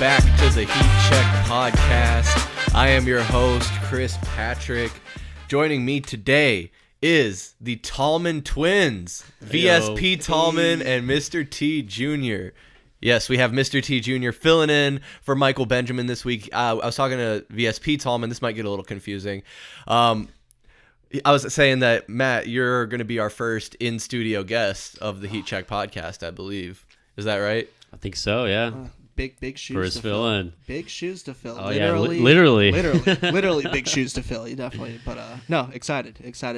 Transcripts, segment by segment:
back to the Heat Check podcast. I am your host, Chris Patrick. Joining me today is the Tallman twins, VSP Tallman and Mr. T Jr. Yes, we have Mr. T Jr. filling in for Michael Benjamin this week. I was talking to VSP Tallman. This might get a little confusing. I was saying that, Matt, you're going to be our first in-studio guest of the Heat Check podcast, I believe. Is that right? I think so, yeah. Big shoes First to fill. In. Big shoes to fill. Oh, literally big shoes to fill. You definitely. But no, excited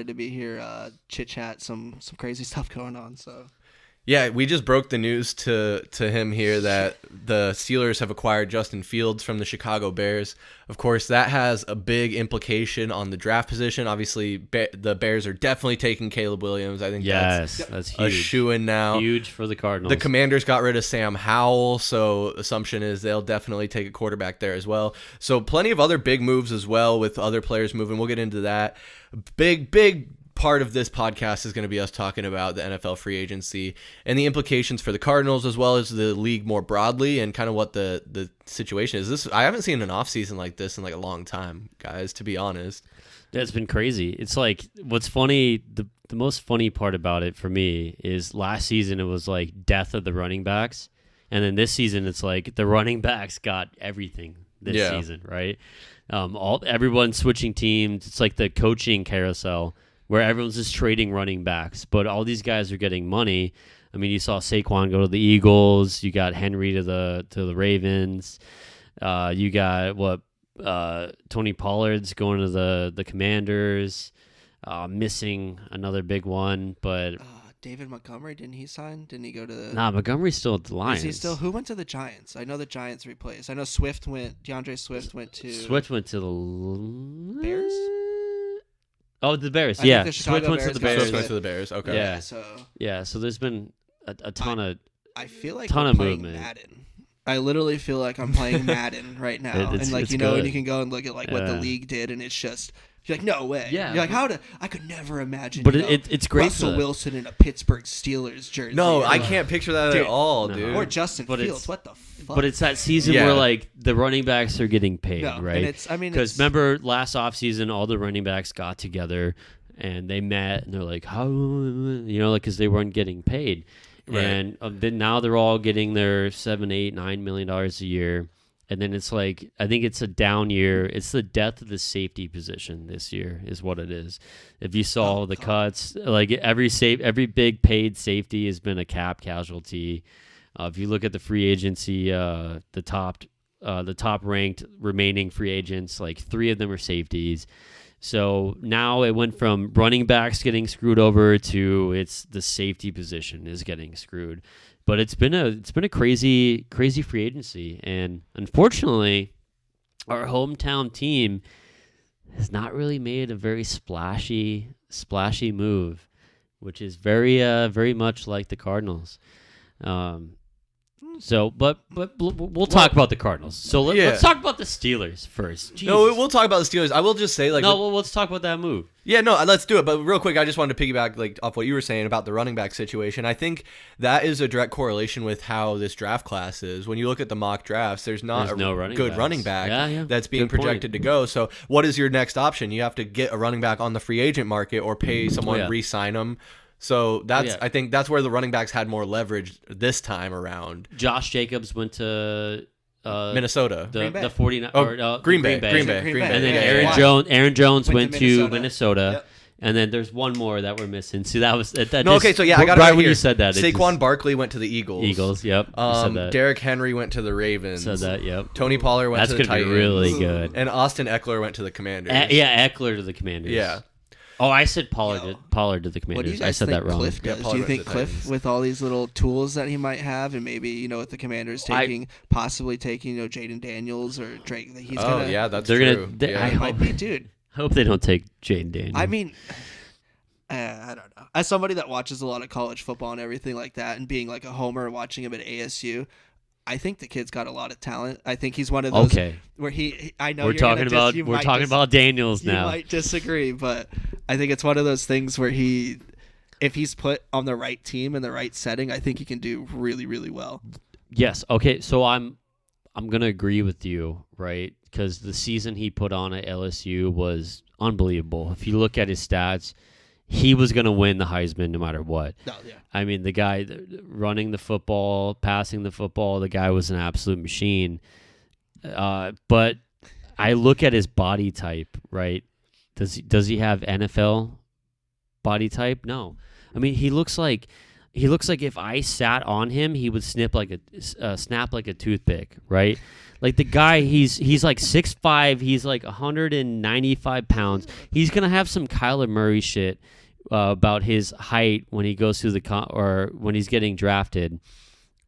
to be here. Chit chat, some crazy stuff going on. So. Yeah, we just broke the news to him here that the Steelers have acquired Justin Fields from the Chicago Bears. Of course, that has a big implication on the draft position. Obviously, the Bears are definitely taking Caleb Williams. I think that's huge. A shoo-in now. Huge for the Cardinals. The Commanders got rid of Sam Howell, so assumption is they'll definitely take a quarterback there as well. So plenty of other big moves as well with other players moving. We'll get into that. Big part of this podcast is going to be us talking about the NFL free agency and the implications for the Cardinals as well as the league more broadly and kind of what the situation is. I haven't seen an offseason like this in like a long time, guys, to be honest. That's been crazy. It's like what's funny, the most funny part about it for me is last season it was like death of the running backs. And then this season it's like the running backs got everything this season, right? Everyone switching teams. It's like the coaching carousel where everyone's just trading running backs, but all these guys are getting money. I mean, you saw Saquon go to the Eagles. You got Henry to the Ravens. You got Tony Pollard's going to the Commanders. Missing another big one, but David Montgomery, didn't he sign? Didn't he go to the? Nah, Montgomery's still at the Lions. Is he still? Who went to the Giants? I know the Giants replaced. I know DeAndre Swift went to the Bears. Oh, the Bears. Swift went to the Bears. Okay. So there's been a ton of. I feel like ton we're of playing movement. Madden. I literally feel like I'm playing Madden right now, and like and you can go and look at like what the league did, and it's just you're like, no way. Yeah. You're like, I could never imagine. But it's great. Russell Wilson in a Pittsburgh Steelers jersey. No, I can't picture that at all, dude. Or Justin Fields. What the fuck? But it's that season where like the running backs are getting paid, right? And because remember last offseason, all the running backs got together and they met and they're like, how, because they weren't getting paid. Right. And then now they're all getting their $7, $8, $9 million a year. And then it's like, I think it's a down year. It's the death of the safety position this year is what it is. If you saw the cuts, like every big paid safety has been a cap casualty. If you look at the free agency, the top ranked remaining free agents, like 3 of them are safeties. So now it went from running backs getting screwed over to it's the safety position is getting screwed. But it's been a crazy free agency, and unfortunately, our hometown team has not really made a very splashy move, which is very much like the Cardinals. But we'll talk about the Cardinals. So let's talk about the Steelers first. Jesus. No, we'll talk about the Steelers. I will just say, let's talk about that move. Yeah, no, let's do it. But real quick, I just wanted to piggyback off what you were saying about the running back situation. I think that is a direct correlation with how this draft class is. When you look at the mock drafts, there's no running back that's being projected to go. So what is your next option? You have to get a running back on the free agent market or pay someone, re-sign them. So I think that's where the running backs had more leverage this time around. Josh Jacobs went to Minnesota, the 49 Green Bay. And then Aaron Jones went to Minnesota. Yep. And then there's one more that we're missing. See, that was that. No, okay, so I got it right when here. You said that. Saquon Barkley went to the Eagles. Yep. Said that. Derrick Henry went to the Ravens. Said that. Yep. Tony Pollard went to the Titans. That's gonna be really good. And Austin Eckler went to the Commanders. Eckler to the Commanders. Yeah. Oh, I said Pollard to the Commanders. What do you guys I said think that wrong. Cliff does? Do you think Cliff, with all these little tools that he might have, and maybe with the Commanders possibly taking Jaden Daniels or Drake, that he's gonna? Oh yeah, that's true. I might be, dude. I hope they don't take Jaden Daniels. I mean, I don't know. As somebody that watches a lot of college football and everything like that, and being like a homer watching him at ASU, I think the kid's got a lot of talent. I think he's one of those where I know we're talking about Daniels now. You might disagree, but I think it's one of those things where if he's put on the right team in the right setting, I think he can do really, really well. Yes. Okay. So I'm gonna agree with you, right? Because the season he put on at LSU was unbelievable. If you look at his stats, he was gonna win the Heisman no matter what. Oh, yeah. I mean, the guy running the football, passing the football, the guy was an absolute machine. But I look at his body type, right? Does he have NFL body type? No. I mean, he looks like if I sat on him, he would snap like a toothpick, right? Like the guy, he's like 6'5", he's like 195 pounds. He's gonna have some Kyler Murray shit about his height when he goes through or when he's getting drafted.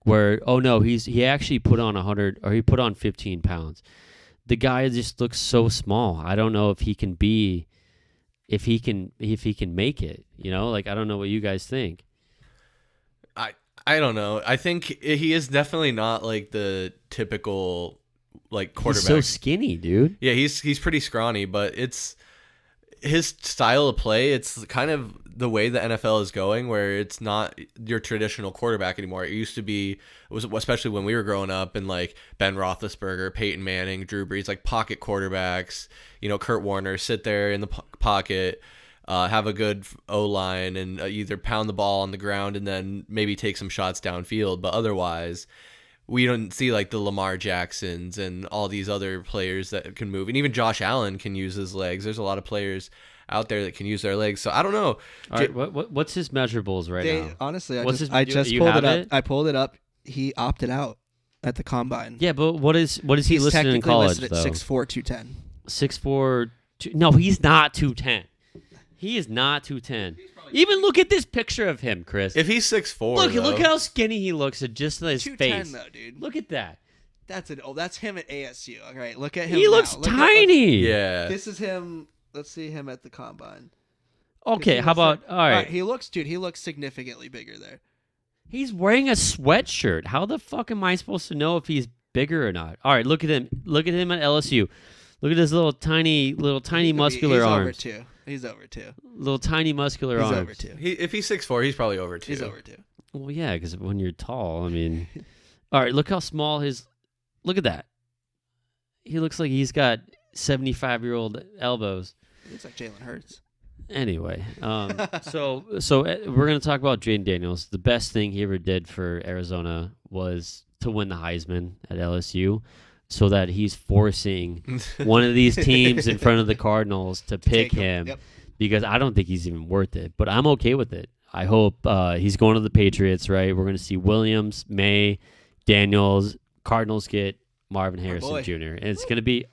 Where he actually put on 100 or he put on 15 pounds. The guy just looks so small. I don't know if he can make it. You know, like I don't know what you guys think. I don't know. I think he is definitely not like the typical like quarterback. He's so skinny, dude. Yeah, he's pretty scrawny, but it's his style of play. It's kind of the way the NFL is going, where it's not your traditional quarterback anymore. It used to be, especially when we were growing up, and like Ben Roethlisberger, Peyton Manning, Drew Brees, like pocket quarterbacks. You know, Kurt Warner, sit there in the pocket. Have a good O-line and either pound the ball on the ground and then maybe take some shots downfield. But otherwise, we don't see like the Lamar Jacksons and all these other players that can move. And even Josh Allen can use his legs. There's a lot of players out there that can use their legs. So I don't know. All right, what's his measurables now? Honestly, I just pulled it up. I pulled it up. He opted out at the combine. Yeah, but what is he listed in college, listed though? At 6'4", 210. 6'4", no, he's not 210. He is not 210. Even look at this picture of him, Chris. If he's 6'4", look how skinny he looks at just his 210 face. Though, dude. Look at that. That's him at ASU. All right, look at him. He looks tiny. Yeah. This is him. Let's see him at the combine. Okay, how about all right? He looks significantly bigger there. He's wearing a sweatshirt. How the fuck am I supposed to know if he's bigger or not? All right, look at him. Look at him at LSU. Look at his little tiny muscular arms. He's over 2. Little tiny muscular arms. He's over 2. If he's 6'4", he's probably over 2. He's over 2. Well, yeah, because when you're tall, I mean. All right, look how small look at that. He looks like he's got 75-year-old elbows. He looks like Jalen Hurts. Anyway, so we're going to talk about Jaden Daniels. The best thing he ever did for Arizona was to win the Heisman at LSU, so that he's forcing one of these teams in front of the Cardinals to pick him. Yep. Because I don't think he's even worth it. But I'm okay with it. I hope he's going to the Patriots, right? We're going to see Williams, May, Daniels, Cardinals get Marvin Harrison Jr. And it's going to be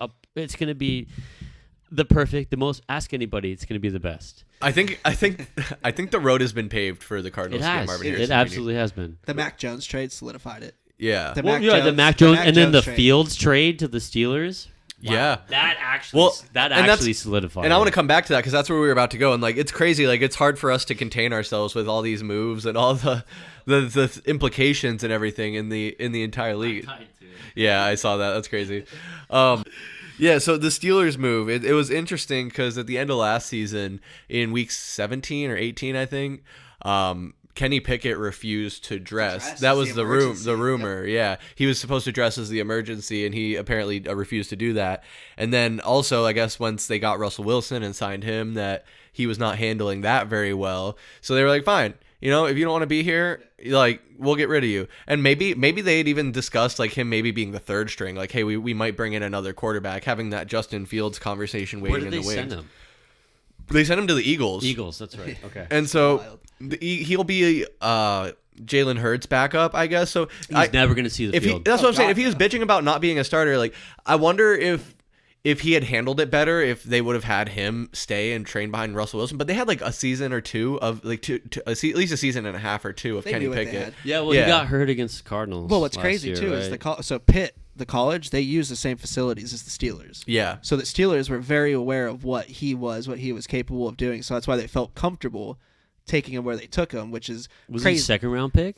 the most. Ask anybody, it's going to be the best. I think the road has been paved for the Cardinals to get Marvin Harrison Jr. It absolutely has been. The Mac Jones trade solidified it. Yeah. The Mac Jones, and then the Fields trade to the Steelers. Wow. Yeah. That actually solidified. And I want to come back to that because that's where we were about to go. And like, it's crazy. Like, it's hard for us to contain ourselves with all these moves and all the implications and everything in the entire league. Yeah, I saw that. That's crazy. Yeah, so the Steelers move, it was interesting because at the end of last season, in week 17 or 18, I think, Kenny Pickett refused to dress. That was the rumor. Yep. Yeah, he was supposed to dress as the emergency, and he apparently refused to do that. And then also, I guess once they got Russell Wilson and signed him, that he was not handling that very well. So they were like, fine, if you don't want to be here, like, we'll get rid of you. And maybe they had even discussed like him maybe being the third string. Like, hey, we might bring in another quarterback, having that Justin Fields conversation waiting in the wings. Where did they send him? They sent him to the Eagles. Eagles, that's right. Okay. And so he'll be Jalen Hurts' backup, I guess. So he's never going to see the field. That's what I'm saying. If he was bitching about not being a starter, like, I wonder if he had handled it better, if they would have had him stay and train behind Russell Wilson. But they had like a season or two of like at least a season and a half or two of Kenny Pickett. Yeah, well, he got hurt against the Cardinals. Well, what's crazy too is Pitt, the college, they use the same facilities as the Steelers. Yeah. So the Steelers were very aware of what he was capable of doing. So that's why they felt comfortable taking him where they took him, which is was crazy. He second round pick?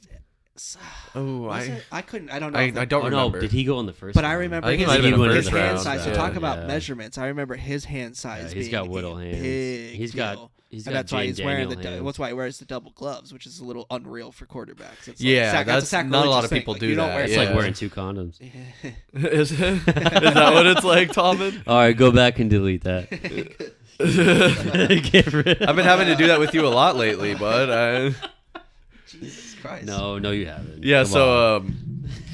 Oh, I couldn't. I don't know. I don't remember. No, did he go in the first? But round? I remember I think his, he might have been the his first hand round. size. So talk about measurements. I remember his hand size. He's got whittle hands. He's got He's and got that's why he's wearing hands. that's why he wears the double gloves, which is a little unreal for quarterbacks. It's that's not a lot of people do that. It's like wearing 2 condoms. Is it? Is that what it's like, Tallman? All right, go back and delete that. I've been having to do that with you a lot lately, bud. Jesus Christ. No, you haven't. Yeah, Come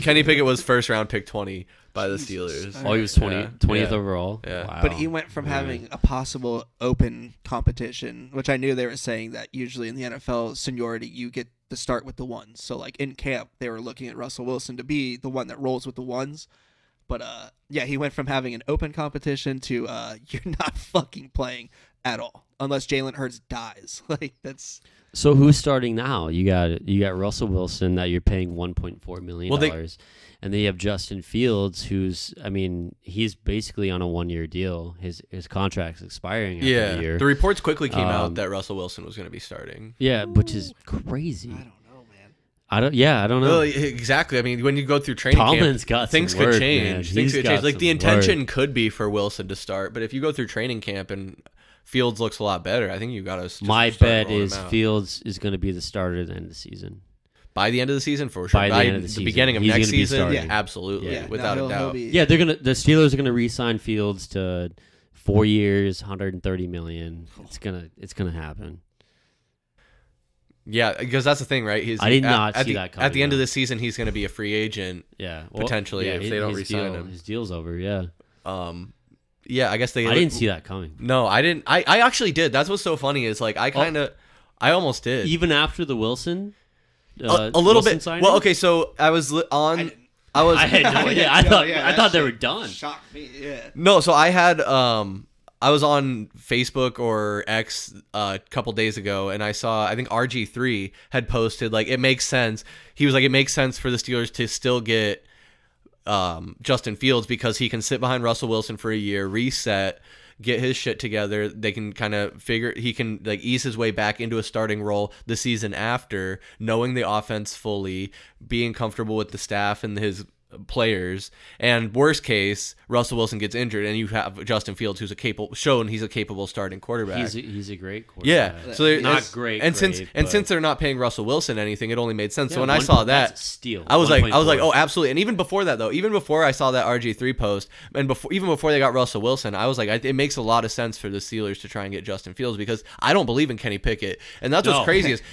Kenny Pickett was first round pick 20 by the Steelers. Oh, he was 20th overall. Yeah. Wow. But he went from having a possible open competition, which I knew they were saying that usually in the NFL seniority you get to start with the ones. So like in camp they were looking at Russell Wilson to be the one that rolls with the ones. But he went from having an open competition to you're not fucking playing at all unless Jalen Hurts dies. Like that's. So who's starting now? You got Russell Wilson that you're paying $1.4 million. And then you have Justin Fields, he's basically on a 1-year deal. His contract's expiring after a year. The reports quickly came out that Russell Wilson was going to be starting. Yeah, which is crazy. I don't know, man. I don't know. Well, exactly. I mean, when you go through training Tallman's camp, got things some work, could change. man. Things could change. Like the intention work. could be for Wilson to start, but if you go through training camp and Fields looks a lot better, I think you got to. My bet is Fields is going to be the starter at the end of the season. By the end of the season, for sure. By the end of the season. Beginning of He's next gonna be season, starting. absolutely, without a doubt. The Steelers are gonna re-sign Fields to 4 years, $130 million. It's gonna happen. Yeah, because that's the thing, right? I did not see that coming. At the end of the season, he's going to be a free agent. Yeah, potentially if they don't re-sign him. His deal's over. Yeah. Yeah, I guess I didn't see that coming. No, I didn't. I actually did. That's what's so funny is like I almost did. Even after the Wilson. A little Wilson bit. signing? Well, okay, so I was on. I had no idea. I thought they were done. Shocked me. Yeah. No, so I had I was on Facebook or X a couple days ago, and I saw I think RG3 had posted like it makes sense. He was like it makes sense for the Steelers to still get Justin Fields because he can sit behind Russell Wilson for a year, reset, get his shit together. They can kind of he can like ease his way back into a starting role the season after, knowing the offense fully, being comfortable with the staff and his players. And worst case, Russell Wilson gets injured and you have Justin Fields who's he's a capable starting quarterback. He's a great quarterback. Yeah. So not great. Since they're not paying Russell Wilson anything, it only made sense. Yeah, so when I saw that, that's a steal. I was like, oh, absolutely. And even before that though, even before I saw that RG3 post and even before they got Russell Wilson, I was like, it makes a lot of sense for the Steelers to try and get Justin Fields because I don't believe in Kenny Pickett. And that's what's crazy is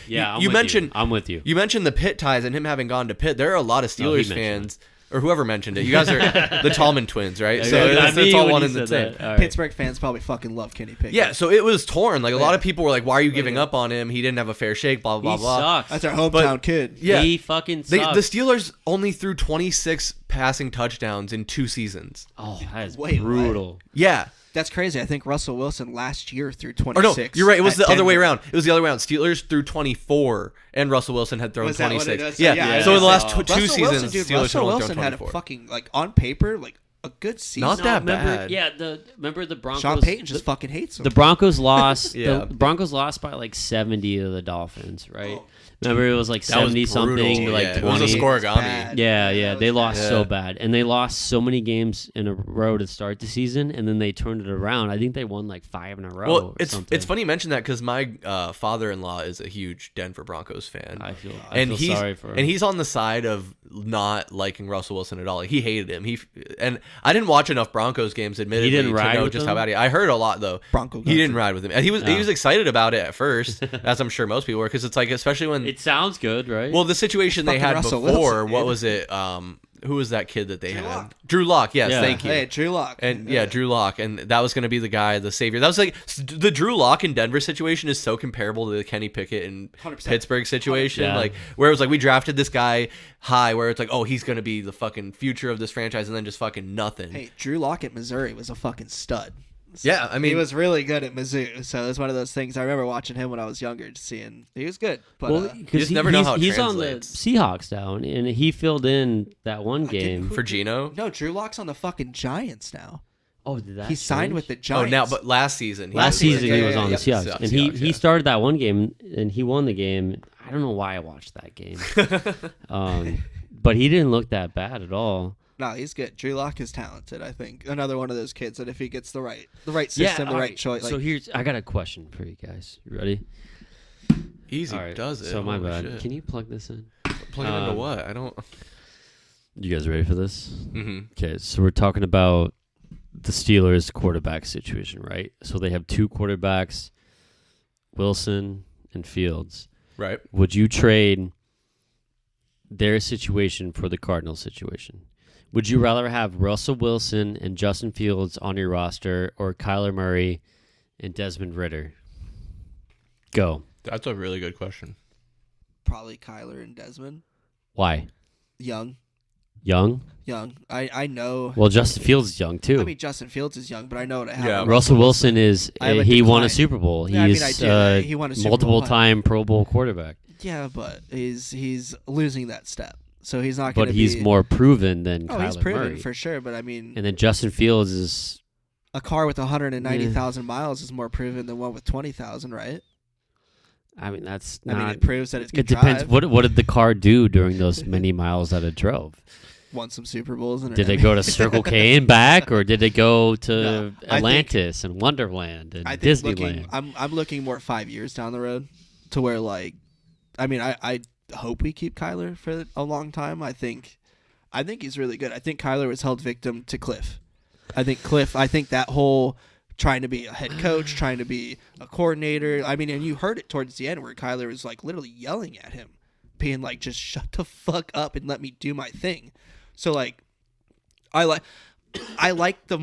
I'm with you. You mentioned the Pitt ties and him having gone to Pitt. There are a lot of Steelers fans. Or whoever mentioned it. You guys are the Tallman twins, right? So it's all one and the same. Right. Pittsburgh fans probably fucking love Kenny Pickett. Yeah, so it was torn. Like a lot of people were like, "Why are you giving up on him? He didn't have a fair shake." Blah blah blah. Sucks. That's our hometown kid. Yeah, he fucking sucks. The Steelers only threw 26 passing touchdowns in 2 seasons. Oh, that is brutal. Yeah. That's crazy. I think Russell Wilson last year threw 26. Or no, you're right. It was the other way around. It was the other way around. Steelers threw 24, and Russell Wilson had thrown 26. Yeah. So in the last two seasons, Steelers Russell Wilson had had a fucking on paper a good season. Not that bad. Yeah. Remember the Broncos. Sean Payton just fucking hates him. The Broncos lost. Yeah. The Broncos lost by like 70 to the Dolphins, right? Remember, it was like 70 something to like 20. It was a scoregami. Yeah. They lost so bad, and they lost so many games in a row to start the season, and then they turned it around. I think they won like 5 in a row. Well, it's funny you mention that because my father-in-law is a huge Denver Broncos fan. I feel he's sorry for him. And he's on the side of not liking Russell Wilson at all. Like, he hated him. And I didn't watch enough Broncos games, admittedly, he didn't ride to know with just them? how bad he. I heard a lot though. He didn't ride with him. And he was excited about it at first, as I'm sure most people were, because it's like especially when it sounds good. Right? Well, the situation they had Russell before, Wilson, what was it? Who was that kid that they had? Drew Lock. Yes, thank you. Hey, Drew Lock. And Drew Lock, and that was going to be the guy, the savior. That was like the Drew Lock in Denver situation is so comparable to the Kenny Pickett in 100%. Pittsburgh situation, 100%. like where it was like we drafted this guy high, where it's like, oh, he's going to be the fucking future of this franchise, and then just fucking nothing. Hey, Drew Lock at Missouri was a fucking stud. Yeah, I mean, he was really good at Mizzou, so it was one of those things. I remember watching him when I was younger, just seeing he was good. But you just never know how it he's translates. on the Seahawks now, and he filled in that one game for Geno. No, Drew Lock's on the fucking Giants now. Oh, did that? He signed with the Oh, Giants. now, but last season, he was on the Seahawks, Seahawks, and he started that one game, and he won the game. I don't know why I watched that game, but he didn't look that bad at all. No, he's good. Drew Lock is talented, I think. Another one of those kids that if he gets the right system, the right choice. So I got a question for you guys. You ready? Easy does it. So my bad. Shit. Can you plug this in? Plug it into what? I don't. You guys ready for this? Mm-hmm. Okay, so we're talking about the Steelers quarterback situation, right? So they have two quarterbacks, Wilson and Fields. Right. Would you trade their situation for the Cardinals situation? Would you rather have Russell Wilson and Justin Fields on your roster or Kyler Murray and Desmond Ridder? Go. That's a really good question. Probably Kyler and Desmond. Why? Young. I know. Well, Justin Fields is young too. I mean, Justin Fields is young, but I know what I have. Yeah. Russell Wilson is he won a decline. Super Bowl. Yeah, He's he won a Super Bowl. multiple-time Pro Bowl quarterback. Yeah, but he's losing that step, so he's not going to. But he's more proven than Kyler he's proven Murray. for sure. But I mean, And then Justin Fields is a car with 190,000 miles is more proven than one with 20,000, right? I mean, that's I not. mean, it proves that it's It good depends. drive. What did the car do during those many miles that it drove? Won some Super Bowls. And Did they go to Circle K and back, or did they go to No, Atlantis and Wonderland and I think Disneyland? I'm looking more 5 years down the road to where I hope we keep Kyler for a long time. I think he's really good. I think Kyler was held victim to Cliff. I think that whole trying to be a head coach, trying to be a coordinator. I mean, and you heard it towards the end where Kyler was like literally yelling at him, being like, just shut the fuck up and let me do my thing. So like, I like the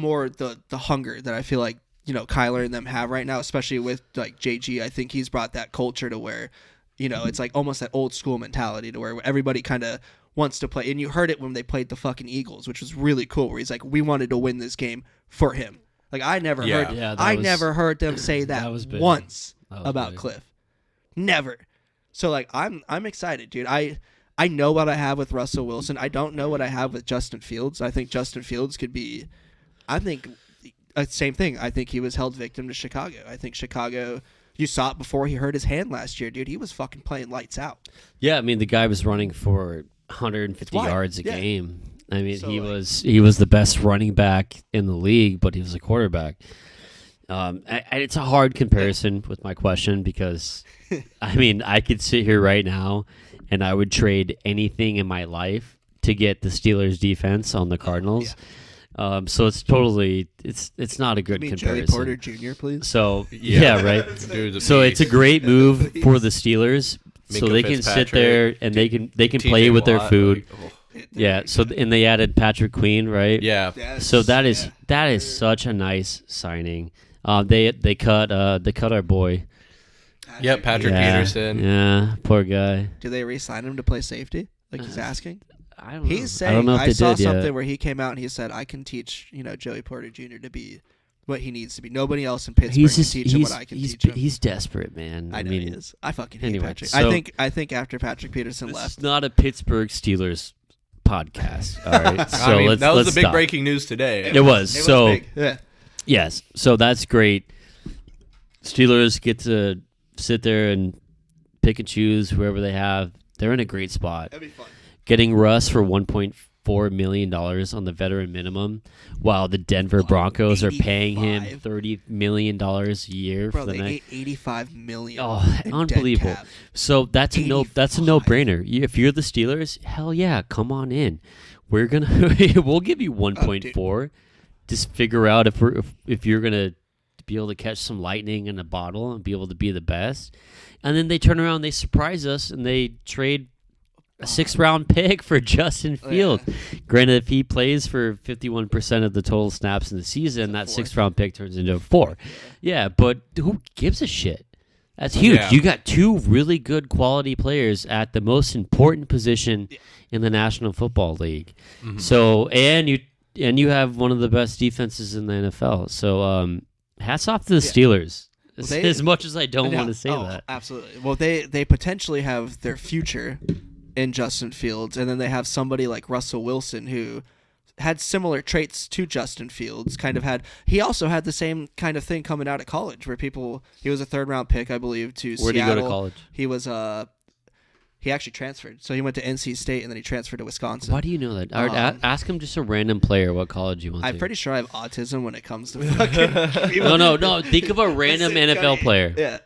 hunger that I feel like, Kyler and them have right now, especially with like JG. I think he's brought that culture to where, it's like almost that old school mentality to where everybody kind of wants to play. And you heard it when they played the fucking Eagles, which was really cool, where he's like, we wanted to win this game for him. Like I never heard them say that once about big. Cliff. Never. So like I'm excited, dude. I know what I have with Russell Wilson. I don't know what I have with Justin Fields. I think Justin Fields could be same thing. I think he was held victim to Chicago. I think Chicago, you saw it before he hurt his hand last year, dude. He was fucking playing lights out. Yeah, I mean the guy was running for 150 yards a game. I mean, So, he was the best running back in the league, but he was a quarterback. It's a hard comparison with my question because, I mean, I could sit here right now and I would trade anything in my life to get the Steelers defense on the Cardinals. So it's totally it's not a good comparison. Joey Porter Jr., please. So yeah right. So it's a great move for the Steelers. So they can sit there and they can play with their food. Yeah. So and they added Patrick Queen, right? Yeah. So that is such a nice signing. They cut our boy. Yep, Patrick Peterson. Yeah, poor guy. Do they re-sign him to play safety? Like he's asking. I don't know. He's saying. I don't know if they saw did something yet. where he came out and he said, "I can teach Joey Porter Jr. to be what he needs to be. Nobody else in Pittsburgh can teach him what I can teach him." He's desperate, man. I know he is. I fucking hate anyway, Patrick. so I think after Patrick Peterson left, it's not a Pittsburgh Steelers podcast. All right, so I mean, that was let's the big stop. breaking news today. It was. So big. Yeah. yes, so that's great. Steelers get to sit there and pick and choose whoever they have. They're in a great spot. That'd be fun. Getting Russ for $1.4 million on the veteran minimum, while the Denver Broncos are paying him $30 million a year Bro, for the they next. ate $85 million. Oh, in unbelievable! dead cap. So that's a 85. that's a no-brainer. If you're the Steelers, hell yeah, come on in. We'll give you 1.4. Just figure out if you're gonna be able to catch some lightning in a bottle and be able to be the best. And then they turn around, they surprise us, and they trade a 6th-round pick for Justin Fields. Granted, if he plays for 51% of the total snaps in the season, that 6th-round pick turns into a 4. Yeah, but who gives a shit? That's huge. Yeah. You got two really good quality players at the most important position in the National Football League. Mm-hmm. So, and you have one of the best defenses in the NFL. So, hats off to the Steelers. As much as I don't want to say that. Absolutely. Well, they potentially have their future in Justin Fields, and then they have somebody like Russell Wilson who had similar traits to Justin Fields. He also had the same kind of thing coming out of college, where he was a 3rd-round pick, I believe, to Seattle. Where did he go to college? He was He actually transferred. So he went to NC State and then he transferred to Wisconsin. Why do you know that? Ask him just a random player what college you went to. I'm pretty sure I have autism when it comes to fucking. No. Think of a random NFL player. Yeah.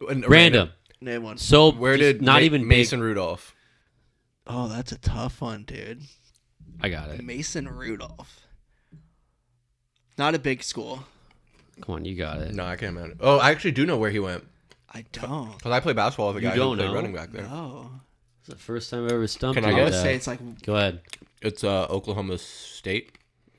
Random. Name one. So Where did not even Mason big. Rudolph? Oh, that's a tough one, dude. I got it. Mason Rudolph. Not a big school. Come on, you got it. No, I can't imagine. Oh, I actually do know where he went. I don't. Because I play basketball with a You guy who don't played know? running back there. No. It's the first time I've ever stumped Can you. I I guess? would say it's like, Go ahead. It's Oklahoma State.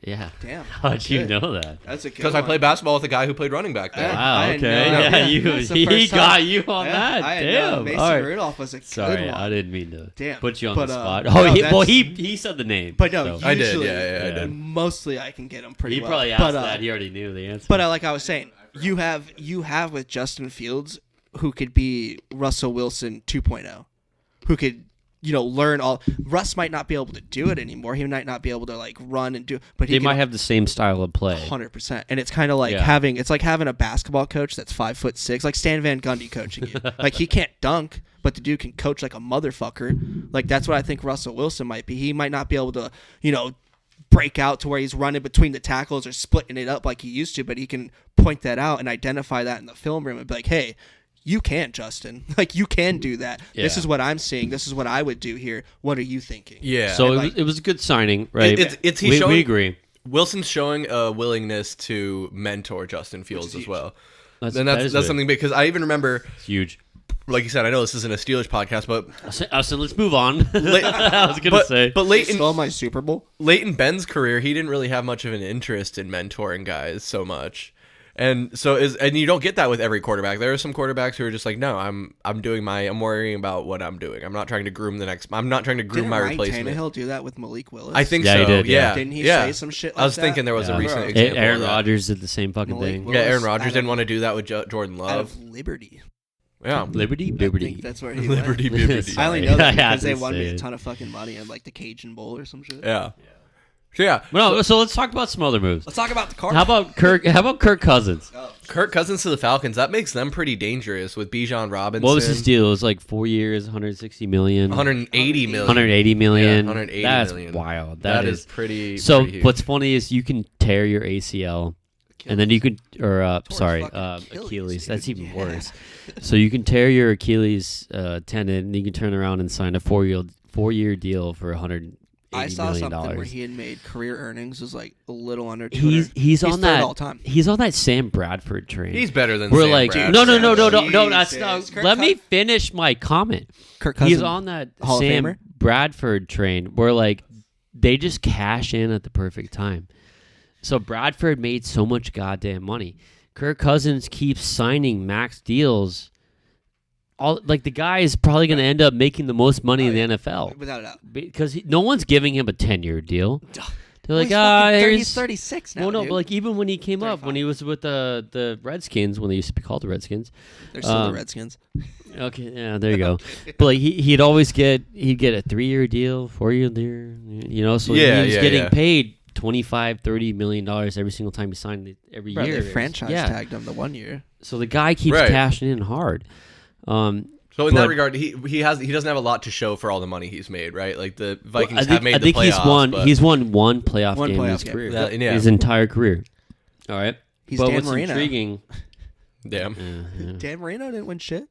Yeah. damn. How'd you know that? That's a good Because I played basketball with a guy who played running back there. Wow. I Okay. didn't know that. Yeah, That's the he first got time. you on that. I Damn. Mason All right. Rudolph was a Sorry, good one. I didn't mean to Damn. put you on But, the spot. no, Well, that's- he said the name. But no, so. I did, usually, yeah. mostly I can get him pretty He well. probably asked that. He already knew the answer. But like I was saying, you have with Justin Fields who could be Russell Wilson 2.0, who could learn all. Russ might not be able to do it anymore. He might not be able to like run and do, but he they might have the same style of play. 100%. And it's kind of like Yeah. having a basketball coach that's 5'6", like Stan Van Gundy coaching you. Like he can't dunk, but the dude can coach like a motherfucker. Like that's what I think Russell Wilson might be. He might not be able to, break out to where he's running between the tackles or splitting it up like he used to, but he can point that out and identify that in the film room and be like, hey, you can, Justin. Like, you can do that. Yeah. This is what I'm seeing. This is what I would do here. What are you thinking? Yeah. So And, it was a good signing, right? We agree. Wilson's showing a willingness to mentor Justin Fields as well. That's That's something because I even remember, It's huge. like you said, I know this isn't a Steelers podcast, but So let's move on. I was gonna say, but late in my Super Bowl? Ben's career, he didn't really have much of an interest in mentoring guys so much. And you don't get that with every quarterback. There are some quarterbacks who are just like, no, I'm worrying about what I'm doing. I'm not trying to groom Didn't my Ryan replacement. Tannehill do that with Malik Willis? I think Yeah, so. he did, yeah. Didn't he yeah. say some shit like I was that? thinking there was a Yeah. recent example. Aaron of that. Rodgers did the same fucking Malik thing. Willis. Yeah, Aaron Rodgers Out didn't of- want to do that with Jordan Out Love. of Liberty. Yeah. Liberty. I think that's where he Liberty, went. Liberty. I only Sorry. know that I had because to they won me say a it. ton of fucking money in like the Cajun Bowl or some shit. Yeah. So yeah. No, so let's talk about some other moves. Let's talk about the car. How about Kirk Cousins? Kirk Cousins to the Falcons, that makes them pretty dangerous with Bijan Robinson. What was his deal? It was like 4 years, 160 million. 180 million. 180 million. Yeah, 180 That's million. wild. That is pretty. So pretty huge. what's funny is you can tear your ACL, and then you could, fucking Achilles. That's dude. even Yeah. worse. So you can tear your Achilles tendon, and you can turn around and sign a 4-year deal for $180 I saw million. something where he had made career earnings was like a little under 200. He's on third that all time. He's on that Sam Bradford train. he's better than We're Sam like, Bradford. no, that's Jesus. not. Kirk Let me Cousins- finish my comment. Kirk Cousins. He's on that Hall of Sam Famer? Bradford train where like they just cash in at the perfect time. So Bradford made so much goddamn money. Kirk Cousins keeps signing max deals. The guy is probably going to end up making the most money in the NFL Without a doubt. because no one's giving him a 10-year deal. They're like, he's fucking 30, here's he's 36 now. well, no, dude. but like even when he came up, 35. when he was with the Redskins, when they used to be called the Redskins. They're still the Redskins. Okay, yeah, there you go. But like he'd always get a 3-year deal, 4-year deal, so Yeah, he was yeah, getting yeah. paid $25-30 million every single time he signed it every Bro, year. they franchise Yeah. tagged him the 1 year. So the guy keeps Right. cashing in hard. So in that But- regard, he doesn't have a lot to show for all the money he's made, right? Like the Vikings I think, have made I think the playoffs. he's won one playoff One game in playoff his game. career, Yeah. his entire career. All right, He's but Dan what's Marino. intriguing? Damn. Yeah. Dan Marino didn't win shit.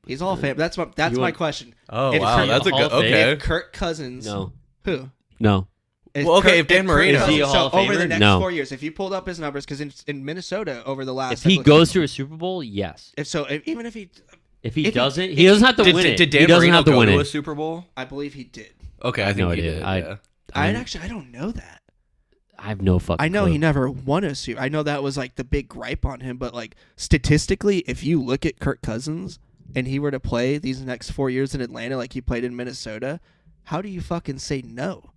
He's all fame. That's You my want- question. Oh If wow, Kirk- that's a Hall good. of Fame? Okay. If Kirk Cousins, No, who? no. Well, okay, if Dan Marino- Is he a so Hall of over the Famer? next No. 4 years, if you pulled up his numbers, because in Minnesota over the last, If he goes to a Super Bowl, yes. even if he, If he If he- doesn't, if he doesn't have to Did, win it. did he Dan doesn't Marino have to go win to a it. Super Bowl? I believe he did. Okay, I think no he idea. did. I Yeah. I don't know that. I have no fucking. I know clue. he never won a Super. I know that was like the big gripe on him, but like statistically, if you look at Kirk Cousins and he were to play these next 4 years in Atlanta like he played in Minnesota, how do you fucking say no?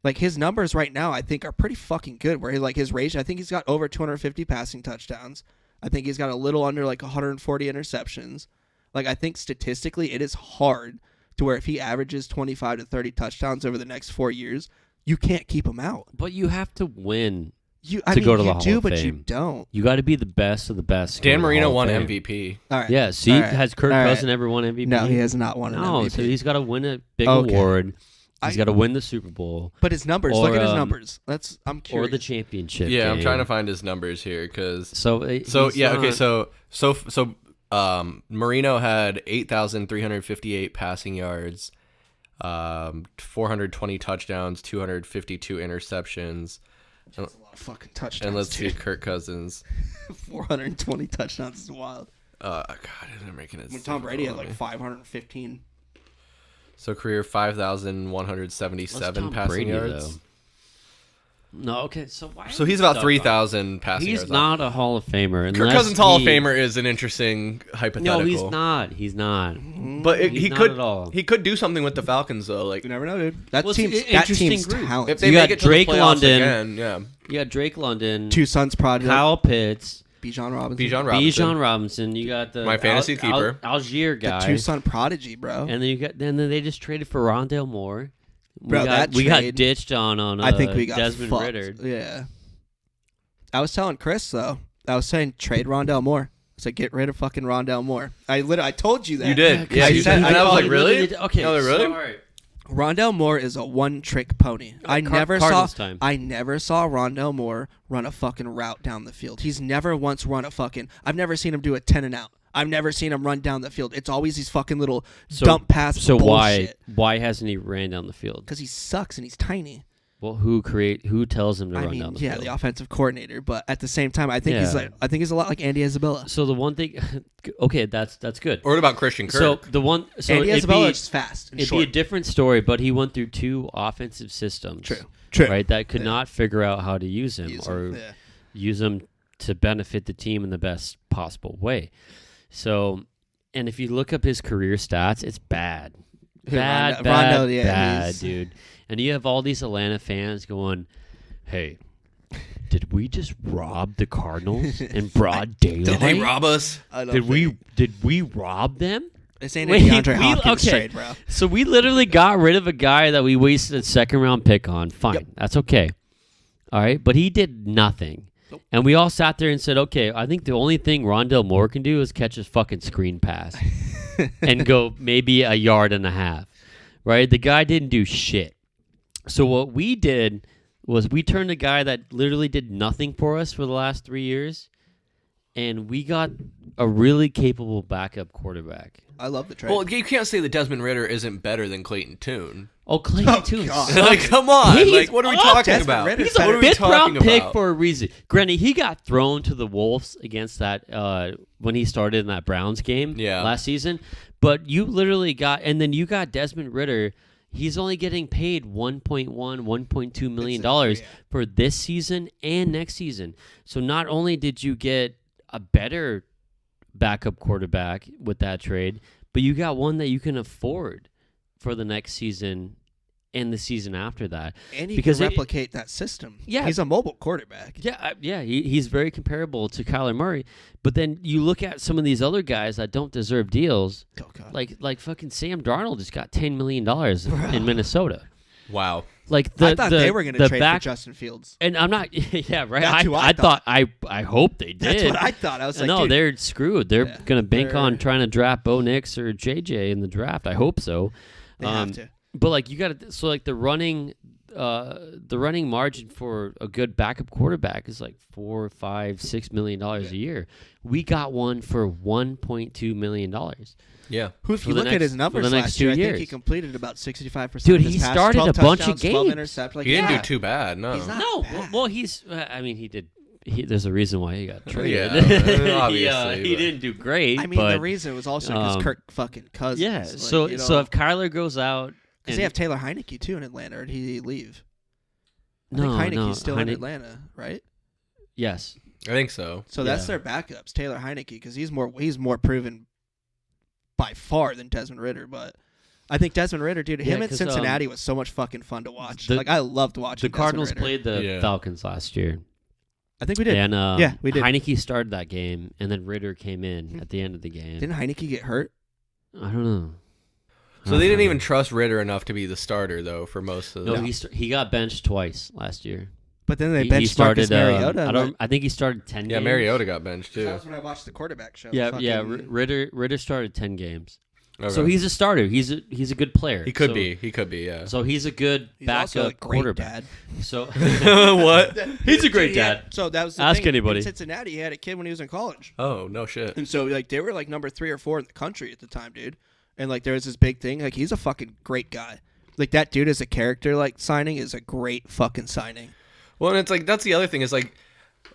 Like his numbers right now, I think are pretty fucking good. Where his ratio, I think he's got over 250 passing touchdowns. I think he's got a little under like 140 interceptions. Like I think statistically, it is hard to where if he averages 25 to 30 touchdowns over the next 4 years, you can't keep him out. But you have to win go to the Hall of but Fame. you don't. You got to be the best of the best. Dan Marino won Fame. MVP. All right. Yeah. See, has Kirk Cousin ever won MVP? No, he has not won an MVP. No, so he's got to win a big award. He's got to win the Super Bowl. But his numbers, look at his numbers. I'm curious. Or the championship. Yeah, game. I'm trying to find his numbers here because. So Marino had 8,358 passing yards, 420 touchdowns, 252 interceptions. That's a lot of fucking touchdowns. And let's see, Kirk Cousins. 420 touchdowns is wild. God, isn't making it. When Tom Brady had like 515. So career 5,177 passing Brady, yards. Though? No, okay. So why? So he's about 3,000 passing yards. He's not a Hall of Famer. Kirk Cousins Hall of Famer is an interesting hypothetical. No, he's not. He's not. But He's he not could. at all. He could do something with the Falcons though. Like You never know, dude. That Well, team's it's an interesting group. talented. if they You make got it to Drake the playoffs London. again, yeah. You got Drake London, Two Sons Prodigy. Kyle Pitts, Bijan Robinson. Bijan Robinson. You got the My fantasy keeper. Algier The guy. Two Son Prodigy, bro. And then they just traded for Rondale Moore. Bro, we got trade- ditched on I think we got Desmond fucked. Ritter. Yeah. I was telling Chris though. I was saying trade Rondale Moore. I said get rid of fucking Rondale Moore. I told you that. You did. Yeah, I you said- did. And I was like, You really? literally did- Okay. No, really? So, all right. Rondale Moore is a one-trick pony. I never Cardinals saw time. Rondale Moore run a fucking route down the field. He's never once run a fucking. I've never seen him do a 10 and out. I've never seen him run down the field. It's always these fucking little dump pass. So bullshit. why hasn't he ran down the field? Because he sucks and he's tiny. Well, who tells him to run down the yeah, field? the offensive coordinator. But at the same time, I think he's a lot like Andy Isabella. So the one thing, okay, that's good. Or what about Christian Kirk? Andy Isabella is fast and it'd short. be a different story, but he went through two offensive systems. True. Right, that could not figure out how to use him use him to benefit the team in the best possible way. So, and if you look up his career stats, it's bad. Bad, dude. And you have all these Atlanta fans going, hey, did we just rob the Cardinals in broad daylight? Did they rob us? Did we rob them? This ain't a DeAndre Hopkins trade, bro. So we literally got rid of a guy that we wasted a second-round pick on. Fine. That's okay. All right? But he did nothing. Nope. And we all sat there and said, okay, I think the only thing Rondale Moore can do is catch his fucking screen pass and go maybe a yard and a half. Right? The guy didn't do shit. So what we did was we turned a guy that literally did nothing for us for the last 3 years, and we got a really capable backup quarterback. I love the trade. Well, you can't say that Desmond Ritter isn't better than Clayton Tune. Oh, Clayton Tune. Like, come on. Like, what are we talking about? Ritter's He's a What are we fifth-round talking pick about? for a reason. Granted, he got thrown to the Wolves against that when he started in that Browns game last season. But you literally got, and then you got Desmond Ritter. He's only getting paid $1.2 million for this season and next season. So not only did you get a better backup quarterback with that trade, but you got one that you can afford for the next season and the season after that. And he can replicate that system. Yeah. He's a mobile quarterback. Yeah, he's very comparable to Kyler Murray. But then you look at some of these other guys that don't deserve deals. Oh, God. Like fucking Sam Darnold just got $10 million in Minnesota. Wow. Like I thought they were going to trade for Justin Fields. And I'm not. Yeah, right. That's who I thought. I hope they did. That's what I thought. I was like, no, dude, they're screwed. They're going to bank on trying to draft Bo Nix or JJ in the draft. I hope so. they have to. But like you got to, so like the running margin for a good backup quarterback is like $4, $5, $6 million a year. We got one for $1.2 million. Yeah. Who, if you look at his numbers last year, I think he completed about 65%. Dude, of his he passes, started a bunch of 12 games. interceptions. Like, He didn't do too bad, no. He's not No, bad. well, he's. I mean, he did. There's a reason why he got traded. Obviously. He didn't do great. I mean, but, the reason was also because Kirk fucking Cousins. yeah. Like, So if Kyler goes out, because they have Taylor Heineke too in Atlanta, or did he leave? I no, think Heineke's no, still in Atlanta, right? Yes. I think so. So that's their backups, Taylor Heineke, because he's more proven by far than Desmond Ritter. But I think Desmond Ritter, dude, him in Cincinnati was so much fucking fun to watch. Like I loved watching. The Cardinals Desmond played the Falcons last year. I think we did. And we did. Heineke started that game, and then Ritter came in at the end of the game. Didn't Heineke get hurt? I don't know. So they didn't even trust Ritter enough to be the starter, though, for most of the. No, he got benched twice last year. But then they He benched Marcus started. Mariota. I think he started 10 Yeah, games. Mariota got benched too. That was when I watched the quarterback show. Yeah. Ritter started 10 games. Okay. So he's a starter. He's a good player. He could be. Yeah. So he's a good He's also backup a great quarterback. dad. So What? he's a great He had- dad. So that was the Ask thing. anybody. In Cincinnati, he had a kid when he was in college. Oh no shit. And so like they were like number 3 or 4 in the country at the time, dude. And like there was this big thing. Like he's a fucking great guy. Like that dude as a character like signing is a great fucking signing. Well, and it's like that's the other thing is like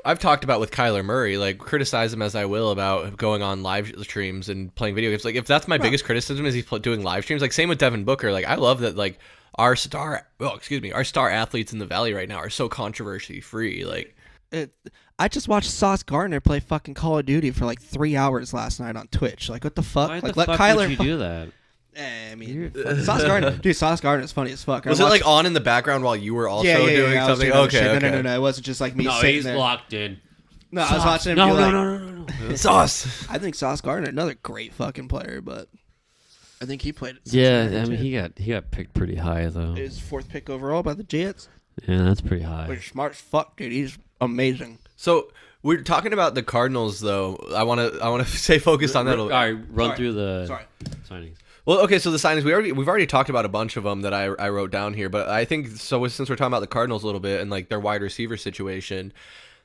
I've talked about with Kyler Murray, like criticize him as I will about going on live streams and playing video games. Like if that's my biggest criticism is he's doing live streams. Like same with Devin Booker. Like I love that like our star athletes in the Valley right now are so controversy free. Like I just watched Sauce Gardner play fucking Call of Duty for like 3 hours last night on Twitch. Like what the fuck? Why Like the let fuck Kyler would you do that? I mean, Sauce Gardner, Sauce Gardner is funny as fuck. was it like on in the background while you were also doing I was something? doing other Okay, shit. okay. No. It wasn't just like me No, sitting he's there. locked in. No, I was watching him. No. Sauce. I think Sauce Gardner, another great fucking player, but I think he played. At Yeah, Cincinnati, I mean too. he got picked pretty high though. His 4th pick overall by the Jets. Yeah, that's pretty high. Which smart as fuck, dude. He's amazing. So we're talking about the Cardinals, though. I want to stay focused on that. All right, run through the Sorry. signings. Well, okay, so the signings we've already talked about a bunch of them that I wrote down here, but I think so since we're talking about the Cardinals a little bit and like their wide receiver situation,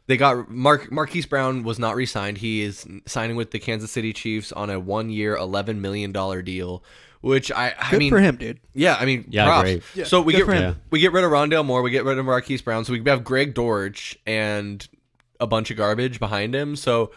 they got Marquise Brown was not re-signed. He is signing with the Kansas City Chiefs on a 1-year, $11 million deal, which I Good mean for him, dude. Yeah, I mean, Yeah, props. great. Yeah, So we good get for him. we get rid of Rondale Moore, we get rid of Marquise Brown, so we have Greg Dortch and a bunch of garbage behind him. So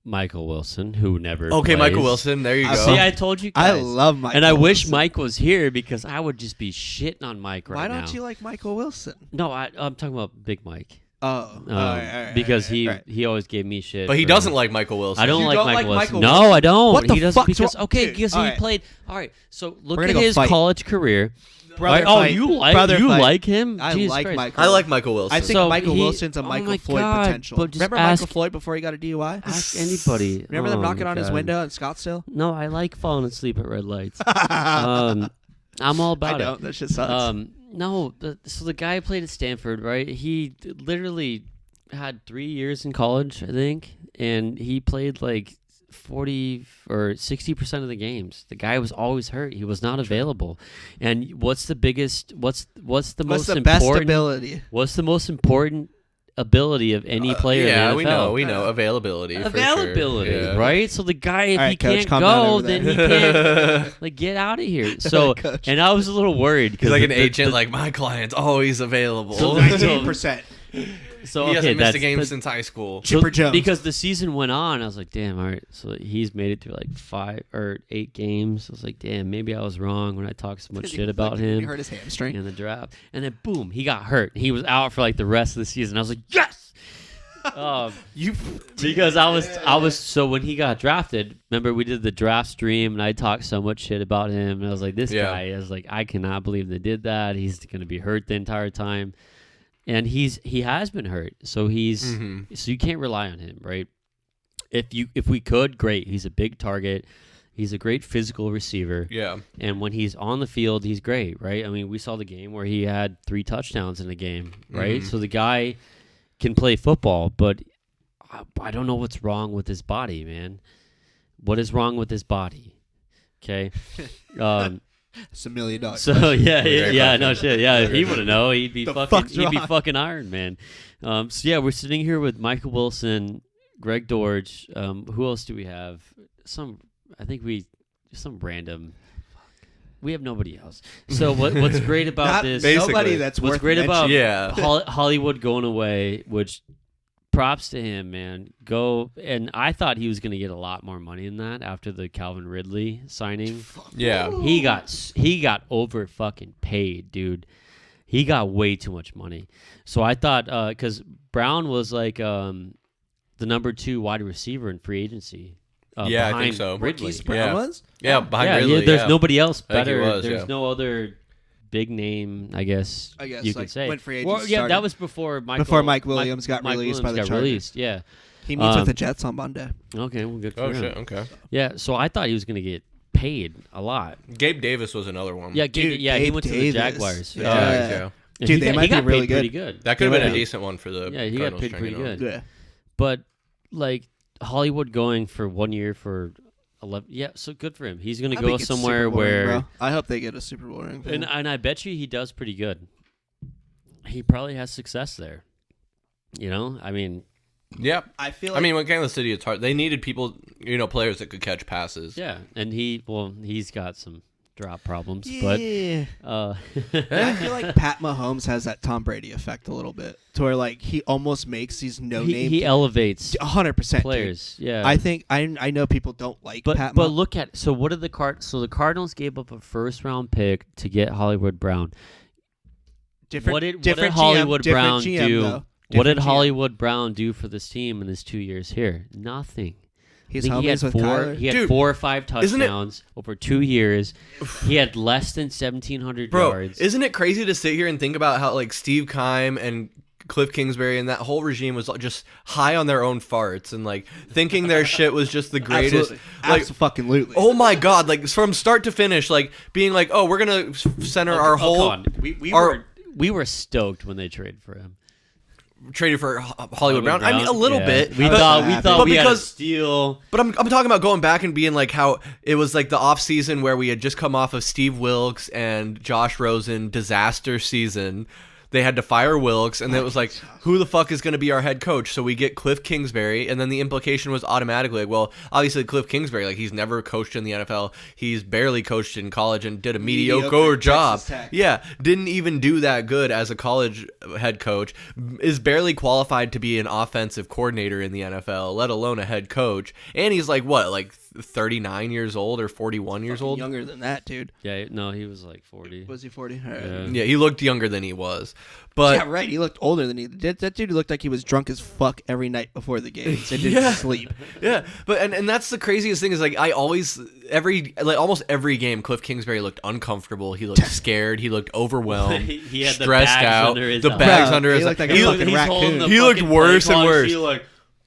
Michael Wilson, who never okay, plays. Michael Wilson, there you go. See, I told you I guys. love Michael And I wish Wilson. Mike was here because I would just be shitting on Mike right Why now. don't you like Michael Wilson? No, I'm talking about Big Mike. Oh, all right, Because all right. he always gave me shit. But he for- doesn't like Michael Wilson. I don't You like don't Michael like Wilson. Michael No, I don't. What the he doesn't fuck's because wrong- okay, Dude, because all he right. played. All right, so look We're at gonna go his fight. college career. Brother Right? Oh, fight. you Brother fight. like him? I Jesus like Christ. Michael. I like Michael Wilson. I think So Michael he- Wilson's a oh Michael my Floyd God, potential. but just Remember ask- Michael Floyd before he got a DUI? Ask anybody. Remember them Oh, knocking my on his God. window in Scottsdale? No, I like falling asleep at red lights. I'm all about I don't. it. That shit sucks. No, so the guy played at Stanford, right? He literally had 3 years in college, I think, and he played like 40 or 60% of the games. The guy was always hurt. He was not available. And what's the biggest? What's the What's most the best important? ability? What's the most important ability of any player? yeah, in the NFL? we know availability. Availability, for sure. Yeah. right? So the guy, if All right, he coach, can't calm down go, over then there. he can't like get out of here. So, Coach. and I was a little worried He's because like an agent. Like my client's always available. So- 19%. So he okay, hasn't missed a that's game the- since high school. Chipper Jones. Because the season went on, I was like, damn, all right. So he's made it through like 5 or 8 games. I was like, damn, maybe I was wrong when I talked so much shit about He him hurt his hamstring. in the draft. And then boom, he got hurt. He was out for like the rest of the season. I was like, yes. Because I was so when he got drafted, remember we did the draft stream and I talked so much shit about him and I was like, this guy, I was like, I cannot believe they did that. He's going to be hurt the entire time. And he has been hurt. So so you can't rely on him, right? If we could, great. He's a big target. He's a great physical receiver. Yeah. And when he's on the field, he's great, right? I mean, we saw the game where he had 3 touchdowns in a game, right? So the guy can play football, but I don't know what's wrong with his body, man. What is wrong with his body? Okay. It's $1 million. So yeah, Great no shit. Yeah, if he would know, he'd be The fucking fuck's he'd be wrong? fucking Iron Man. So yeah, we're sitting here with Michael Wilson, Greg Dortch. Who else do we have? Some random. We have nobody else. So what's great about Not this? basically. nobody that's What's worth great about mentioning. Yeah. Hollywood going away, which props to him, man. And I thought he was going to get a lot more money than that after the Calvin Ridley signing. Yeah. He got over fucking paid, dude. He got way too much money. So I thought because Brown was like the number 2 wide receiver in free agency. Yeah, I think behind so. Ridley. Marquise Brown Yeah. was? Yeah, behind Yeah, Ridley. there's yeah. nobody else I think he better. was, There's yeah. no other big name, I guess you like, could say. when free Well, agents yeah, started. that was before Mike Williams got released by the got Chargers. released, yeah. He meets Um, with the Jets on Monday. Okay, well, good for Oh him. shit. Okay. Yeah, so I thought he was going to get paid a lot. Gabe Davis was another one. Yeah, Dude, he Gabe went to the Davis. Jaguars. Yeah. Yeah. Dude, they might be really pretty good. That could have been a decent one for the he got paid pretty good. Yeah. But like Hollywood going for 1 year for 11, so good for him. He's gonna go somewhere where I hope they get a Super Bowl ring. And I bet you he does pretty good. He probably has success there. I mean. Yeah, I feel like when Kansas City, it's hard. They needed people, players that could catch passes. Yeah, and he's got some drop problems, yeah. but I feel like Pat Mahomes has that Tom Brady effect a little bit, to where like he almost makes these no-name. He elevates 100% players. Dude. Yeah, I think I know people don't like Pat Mahomes. But look at what did the Cardinals gave up a first-round pick to get Hollywood Brown. What did Hollywood Brown do? What did Hollywood Brown do for this team in his 2 years here? Nothing. He had 4 or 5 touchdowns over 2 years. He had less than 1,700 yards. Isn't it crazy to sit here and think about how like Steve Keim and Cliff Kingsbury and that whole regime was just high on their own farts and like thinking their shit was just the greatest. Absolutely. Oh my God! Like from start to finish, like being like, oh, we're gonna center our whole. We were stoked when they traded for him. Traded for Hollywood Brown. I mean, a little bit. We thought we had a steal. But I'm talking about going back and being like how it was like the off season where we had just come off of Steve Wilkes and Josh Rosen disaster season. They had to fire Wilkes, and it was like, who the fuck is going to be our head coach? So we get Cliff Kingsbury, and then the implication was automatically, like, well, obviously Cliff Kingsbury, like he's never coached in the NFL. He's barely coached in college and did a mediocre job. Yeah, didn't even do that good as a college head coach. Is barely qualified to be an offensive coordinator in the NFL, let alone a head coach. And he's like, what, like 39 years old or 41 years old? Younger than that, dude. Yeah, no, he was like 40. Was he 40? Yeah, he looked younger than he was. But yeah, right. He looked older than he did. That dude looked like he was drunk as fuck every night before the game. They didn't sleep. Yeah, but and that's the craziest thing is like almost every game, Cliff Kingsbury looked uncomfortable. He looked scared. He looked overwhelmed. he had stressed out. The bags under his. He looked like a fucking raccoon. He looked worse and worse.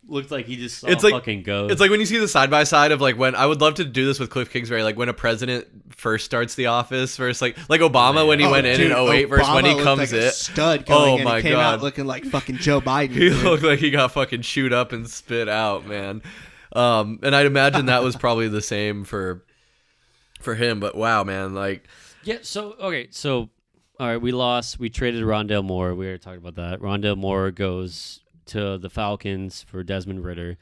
Looked like he just saw a fucking ghost. It's like when you see the side by side of like when I would love to do this with Cliff Kingsbury, like when a president first starts the office versus like Obama when he went in 08 versus when he comes in. Stud going he came out looking like fucking Joe Biden. He looked like he got fucking chewed up and spit out, man. And I'd imagine that was probably the same for him. But wow, man, like So all right, we lost. We traded Rondale Moore. We already talked about that. Rondale Moore goes to the Falcons for Desmond Ridder.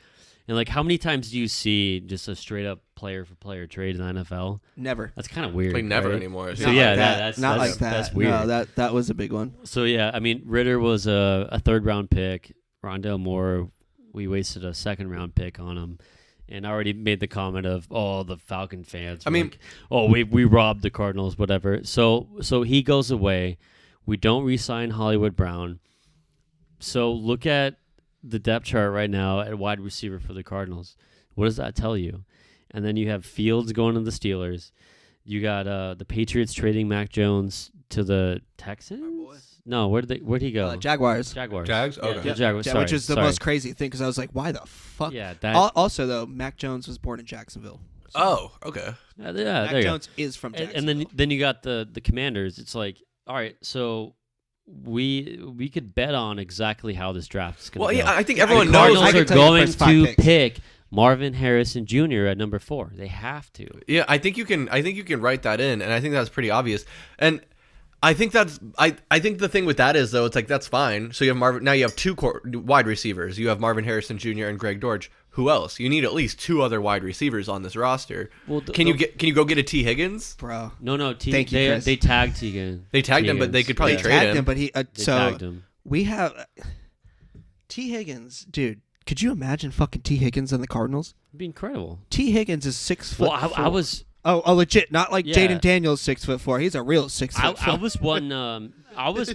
And like how many times do you see just a straight up player for player trade in the NFL? Never. That's kind of weird. Like never right? anymore. So that's not like that. That's weird. No, that was a big one. So yeah, I mean Ridder was a 3rd round pick. Rondale Moore, we wasted a 2nd round pick on him. And I already made the comment of, the Falcon fans. I mean, like, we robbed the Cardinals, whatever. So he goes away. We don't re-sign Hollywood Brown. So look at the depth chart right now at wide receiver for the Cardinals. What does that tell you? And then you have Fields going to the Steelers. You got the Patriots trading Mac Jones to the Texans. No, where'd he go? Jaguars. Jags? Okay. Yeah, Jaguars. Which is the most crazy thing because I was like, why the fuck? Yeah. Also, though, Mac Jones was born in Jacksonville. So. Oh, okay. Mac Jones is from Jacksonville. And then you got the Commanders. It's like, all right, so we could bet on exactly how this draft is going to go. Well, yeah, I think everyone knows. Cardinals are going to pick Marvin Harrison Jr. at number 4. They have to. Yeah, I think you can write that in, and I think that's pretty obvious. And I think I think the thing with that is though, it's like that's fine. So you have Marvin. Now you have 2 wide receivers. You have Marvin Harrison Jr. and Greg Dortch. Who else? You need at least 2 other wide receivers on this roster. Well, can you go get a T Higgins? Bro. No. Thank you, Chris. They tagged Teagan. They tagged him, but they could probably trade him. But he tagged him. We have T Higgins, dude. Could you imagine fucking T Higgins on the Cardinals? It'd be incredible. T Higgins is 6 foot. Well, I was. Oh, legit, not like Jaden Daniels 6'4". He's a real 6 foot. I was one. I was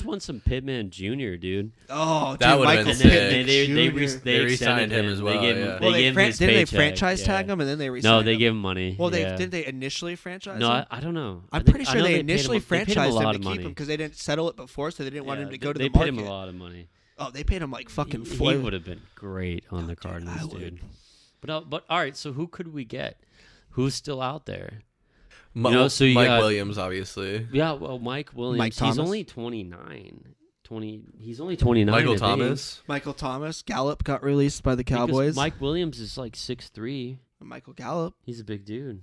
one some Pittman Jr. dude. Oh, that would have been sick. They re-signed him as well. Didn't they franchise tag him and then they re-signed him? No, they gave him money. Well, didn't they initially franchise him? No, I don't know. I'm pretty sure they initially franchised him to keep him because they didn't settle it before, so they didn't want him to go to the market. They paid him a lot of money. Oh, they paid him like fucking. He would have been great on the Cardinals, dude. But all right, so who could we get? Who's still out there? So you Mike got Williams, obviously. Yeah, well, Mike Williams. Mike he's Thomas? only 29. He's only 29. Michael I think. Thomas. Michael Thomas. Gallup got released by the Because Cowboys. Mike Williams is like 6'3". Michael Gallup. He's a big dude.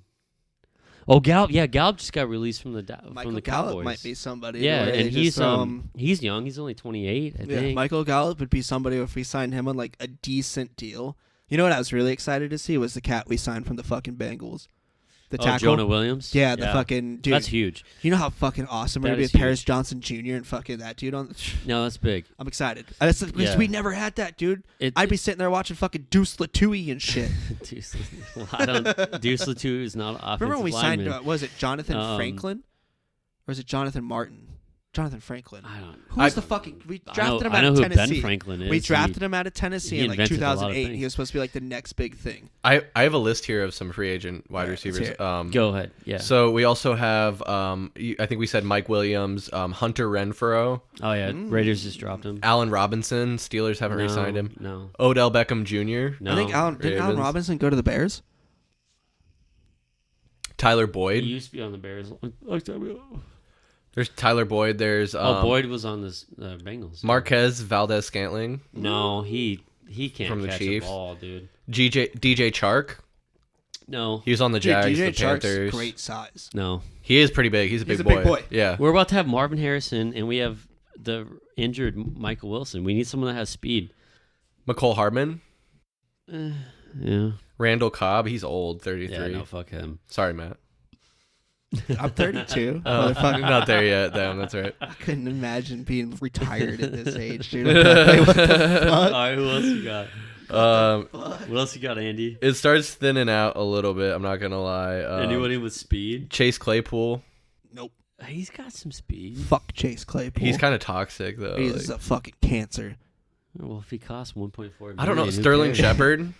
Oh, Gallup. Yeah, Gallup just got released from the Michael Cowboys. Gallup might be somebody. Yeah, where and they he's just, he's young. He's only 28, I yeah, think. Michael Gallup would be somebody if we signed him on like a decent deal. You know what I was really excited to see was the cat we signed from the fucking Bengals. The tackle. Jonah Williams? Yeah, the fucking dude. That's huge. You know how fucking awesome we're That gonna be is with Paris huge. Johnson Jr. and fucking that dude on. No, that's big. I'm excited. Because Yeah. we never had that, dude. I'd be sitting there watching fucking Deuce Latui and shit. Deuce Latu is not an offensive Remember when we signed? lineman. Was it Jonathan Franklin, or is it Jonathan Martin? Jonathan Franklin. I don't. Who was the fucking? We drafted him I out know of who Tennessee. Ben Franklin is. We drafted him out of Tennessee he in like invented a lot of 2008. things. He was supposed to be like the next big thing. I have a list here of some free agent wide Let's receivers. hear it. Go ahead. Yeah. So we also have, I think we said Mike Williams, Hunter Renfrow, Oh yeah. Raiders just dropped him. Allen Robinson. Steelers haven't re-signed him. No. Odell Beckham Jr. No. I think didn't Allen Ravens. Robinson go to the Bears? Tyler He Boyd. used to be on the Bears. There's Tyler Boyd. There's Boyd was on the Bengals. Marquez Valdez-Scantling No, he can't From the catch Chiefs. the ball, dude. DJ Chark. No. He was on the Dude, Jags, DJ the Chark's Panthers. great size. No. He is pretty big. He's a He's big a big boy. Yeah. We're about to have Marvin Harrison, and we have the injured Michael Wilson. We need someone that has speed. McCole Hardman. Yeah. Randall Cobb. He's old. 33. Yeah, no, fuck him. Sorry, Matt. I'm 32. I'm Motherfucker. not there yet. Damn, that's right. I couldn't imagine being retired at this age, dude. Like, what the All fuck? right, who else you got? Um, What else you got, Andy? it starts thinning out a little bit. I'm not gonna lie. Anybody with speed? Chase Claypool. Nope. He's got some speed. Fuck Chase Claypool. He's kind of toxic though. He's like- a fucking cancer. Well, if he costs 1.4 million, I don't know. who Sterling cares? Shepard.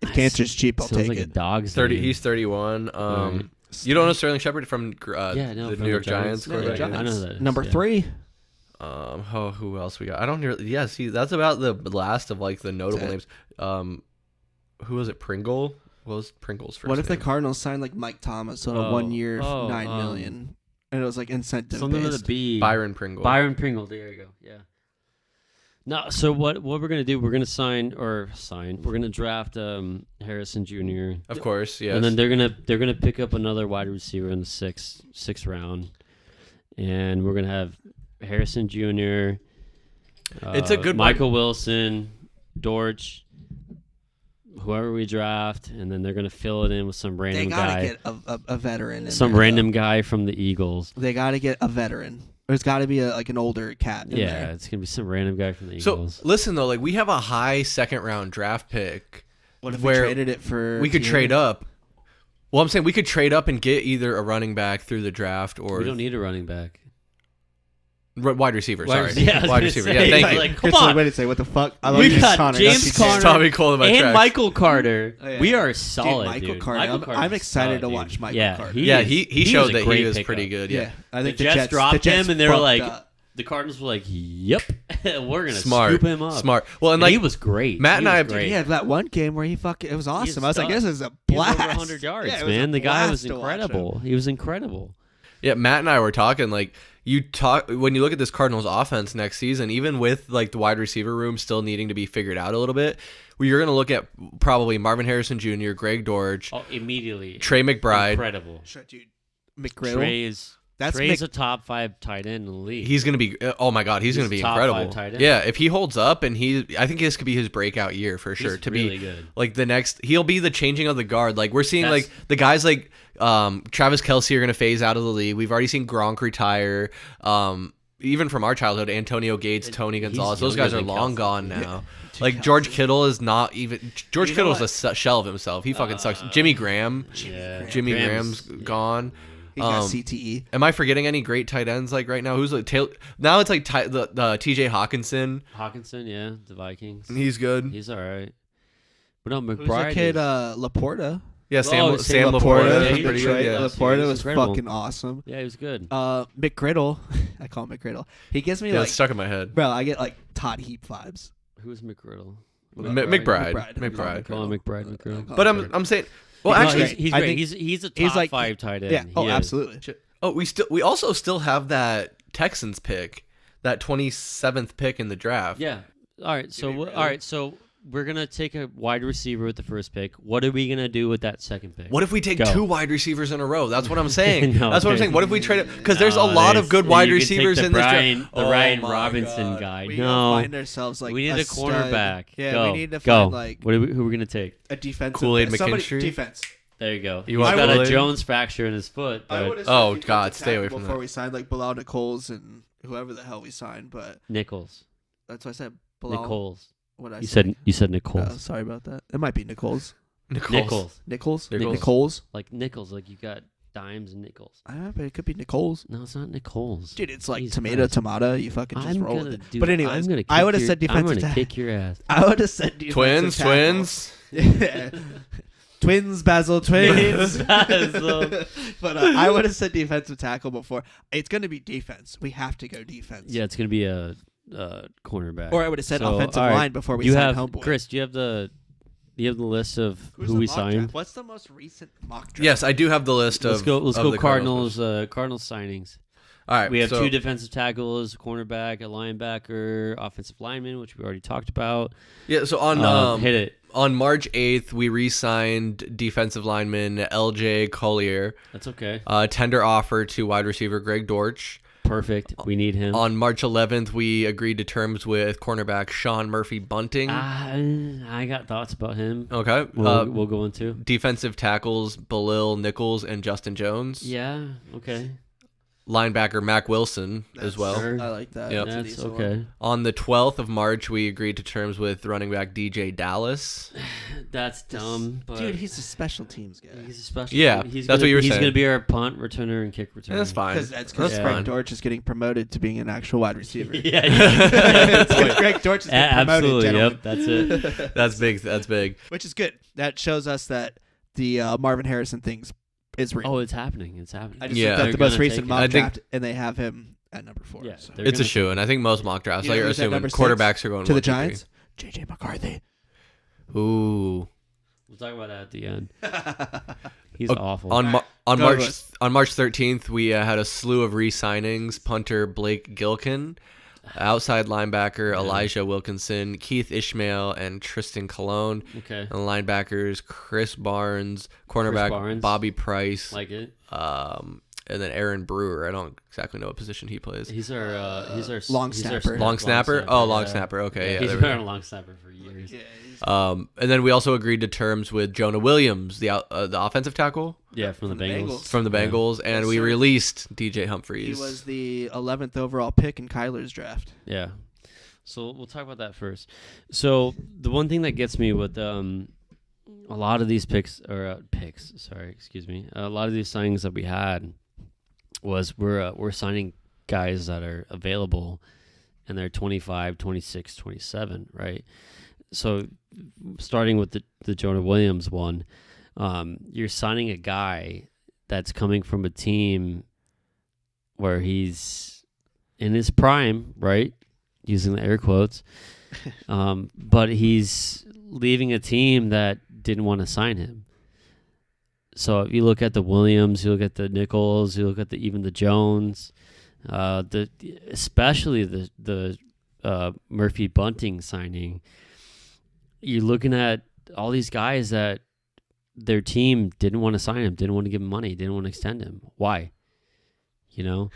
If cancer's cheap, I'll Sounds take like a it. dog's 30. name. He's 31. Right. You don't know Sterling Shepard from Yeah, no, the from New York Giants? New York quarterback? Giants. I know that. Number Yeah. 3. Oh, who else we got? I don't hear. Yeah, see, that's about the last of like the notable That's names. Who was it? Pringle. What was Pringle's first What if the name? Cardinals signed like Mike Thomas on a Oh, 1 year, oh, $9 million, and it was like incentive Something with a based? B. Byron Pringle. Byron Pringle. There you go. Yeah. No, so what we're gonna do? We're gonna We're gonna draft Harrison Jr. Of course, yes. And then they're gonna pick up another wide receiver in the sixth round, and we're gonna have Harrison Jr. It's a good Michael Wilson, Dortch, whoever we draft, and then they're gonna fill it in with some They random gotta guy, get a veteran. In some there, random guy from the Eagles. though. They gotta get a veteran. There's gotta be like an older cat. In Yeah, there. it's gonna be some random guy from the So Eagles. listen though, like we have a high second round draft pick. What if where we traded it for? we could Tierney? trade up. Well, I'm saying we could trade up and get either a running back through the draft or We don't need a running back. wide receiver. Wide Sorry, receiver, yeah, I was wide gonna receiver. say, Yeah, thank like, you. like, come Chris, on. wait a second. What the fuck? I We James got Conner. James That's Conner. James Tommy Cole in my And tracks. Michael Carter. Oh, yeah. We are Dude, solid, Michael dude. Carter. Michael Carter's I'm excited solid, to dude. watch Michael yeah, Carter. Yeah, he was showed a that great he was pickup. pretty good. Yeah, Yeah, I think The Jets the dropped Jets him, and they were fucked like, up. the Cardinals were like, "Yep, we're gonna smart, scoop him up." smart. Well, and And like he was great. Matt He and I- was great. He had that one game where he fucking. It was awesome. I was like, stud. this is a He was blast. over 100 yards, Yeah, it was a man. The guy was blast to watch him. incredible. He was incredible. Yeah, Matt and I were talking like when you look at this Cardinals offense next season, even with like the wide receiver room still needing to be figured out a little bit, you're going to look at probably Marvin Harrison Jr., Greg Dortch, Oh, immediately. Trey McBride. Incredible. Shit, dude. McGriddle. Trey's That's a top 5 tight end in the league. He's going to be oh my god, he's going to be top incredible. 5 tight end. Yeah, if he holds up and I think this could be his breakout year for sure He's to really be good. like the next he'll be the changing of the guard. Like we're seeing That's- like the guys like Travis Kelce are going to phase out of the league. We've already seen Gronk retire. Even from our childhood, Antonio Gates, Tony Gonzalez, those guys younger are than long Kelce. gone now. Dude, Like Kelce. George Kittle is not even. George You know Kittle's what? a shell of himself. He fucking sucks. Jimmy Graham, Yeah. Jimmy Graham's gone. He got CTE. Am I forgetting any great tight ends like right now? Who's like now? It's like the T.J. Hawkinson. Hawkinson, yeah, the Vikings. He's good. He's all right. But no, Who's McBride. the kid? is- Laporta. Yeah, Oh, Sam Laporta. Laporta. Yeah, is he pretty was good. great. Yeah. Laporta He's was incredible. fucking awesome. yeah, he was good. McGriddle. I call him McGriddle. He gives me Yeah, like, it's stuck in my head. bro, I get like Todd Heap vibes. Who's McGriddle? McBride. McBride. McBride. Call him McBride. I call But him I'm saying Well, actually, he's great. He's a top 5 tight end. Yeah. He Oh, is. absolutely. Oh, we also still have that Texans pick, that 27th pick in the draft. Yeah. All right. So we're gonna take a wide receiver with the first pick. What are we gonna do with that second pick? What if we take Go. 2 wide receivers in a row? That's what I'm saying. No, That's what I'm saying. What if we trade it? Because there's a lot of good wide receivers in this draft. The Ryan Robinson guy. We No. find ourselves like We need a cornerback. Yeah, Go. we need to Go. find like who are we gonna take? a defensive Kool-Aid somebody- McKinstry? defense. There you go. You He's want got a Kool-Aid? Jones fracture in his foot. I But would've said Oh, defensive God, stay away tackle from before that. we signed like Bilal Nichols and whoever the hell we signed, but Nichols. that's what I said. Bilal. Nichols. What I You say? said Nichols. Sorry about that. It might be Nichols. Nichols. Nichols. Nichols. Nichols. Like nickels. Like you got dimes and nickels. But it could be Nichols. No, it's not Nichols. Dude, it's like Jesus tomato, Christ. tomato. You fucking just roll with it. Dude, But anyways, I'm gonna I would have kick said your- I'm defensive gonna tackle. kick your ass. I would have said defensive Twins, tackle. twins. Yeah. Twins, Basil, twins. Basil. But I would have said defensive tackle before. It's going to be defense. We have to go defense. Yeah, it's gonna be a cornerback. Or I would have said So, offensive all right. line before we You signed have Homeboy. Chris. Do you have the list of Who's who the we mock signed? draft? What's the most recent mock draft? Yes, I do have the list Let's of. go. Let's of go. the Cardinals. Cardinals signings. All right. We have so 2 defensive tackles, a cornerback, a linebacker, offensive lineman, which we already talked about. Yeah. So on Hit it. on March 8th, we re-signed defensive lineman L.J. Collier. That's okay. Tender offer to wide receiver Greg Dortch. Perfect. We need him. On March 11th, we agreed to terms with cornerback Sean Murphy Bunting. I got thoughts about him. Okay. We'll go into. Defensive tackles Bilal Nichols and Justin Jones. Yeah. Okay. Linebacker Mac Wilson as well. Sure. I like that. Yep. That's a That's decent okay. one. On the 12th of March, we agreed to terms with running back DJ Dallas. That's dumb. But Dude, he's a special teams guy. he's a special. Yeah, He's that's gonna, what you were He's saying. going to be our punt returner and kick returner. Yeah, that's fine. Because That's Greg fine. Dortch is getting promoted to being an actual wide receiver. Yeah. It's 'cause Greg Dortch is getting promoted, Absolutely. gentlemen. Yep. That's it. That's big. That's big. Which is good. That shows us that the Marvin Harrison things is real. Oh, it's happening. It's happening. I just Yeah. looked at They're the most gonna recent take mock I think- draft, and they have him at number 4. Yeah, so. they're It's a gonna- shoe, and I think most mock drafts, You like know you're who's at assuming, number 6? quarterbacks are going To the 1, 2, 3. Giants. J.J. McCarthy. Ooh. We'll talk about that at the end. He's awful. On Go March West. on March 13th, we had a slew of re-signings. Punter Blake Gilkin, outside linebacker Elijah Wilkinson, Keith Ishmael, and Tristan Colon. Okay. And linebackers Chris Barnes, cornerback Barnes. Bobby Price, Like it. and then Aaron Brewer. I don't exactly know what position he plays. He's our Long he's our snapper. Long snapper? Oh, long yeah. snapper. Okay, yeah. He's there we been go. a long snapper for years. And then we also agreed to terms with Jonah Williams, the offensive tackle Yeah, from the Bengals. from the Bengals, and Yes, we sir. released DJ He Humphreys. was the 11th overall pick in Kyler's draft. Yeah. So we'll talk about that first. So the one thing that gets me with a lot of these a lot of these signings that we had was we're signing guys that are available and they're 25, 26, 27, right? So starting with the Jonah Williams one, you're signing a guy that's coming from a team where he's in his prime, right? Using the air quotes. But he's leaving a team that didn't want to sign him. So if you look at the Williams, you look at the Nichols, you look at even the Jones, especially the Murphy Bunting signing. You're looking at all these guys that their team didn't want to sign him, didn't want to give him money, didn't want to extend him. Why? You know?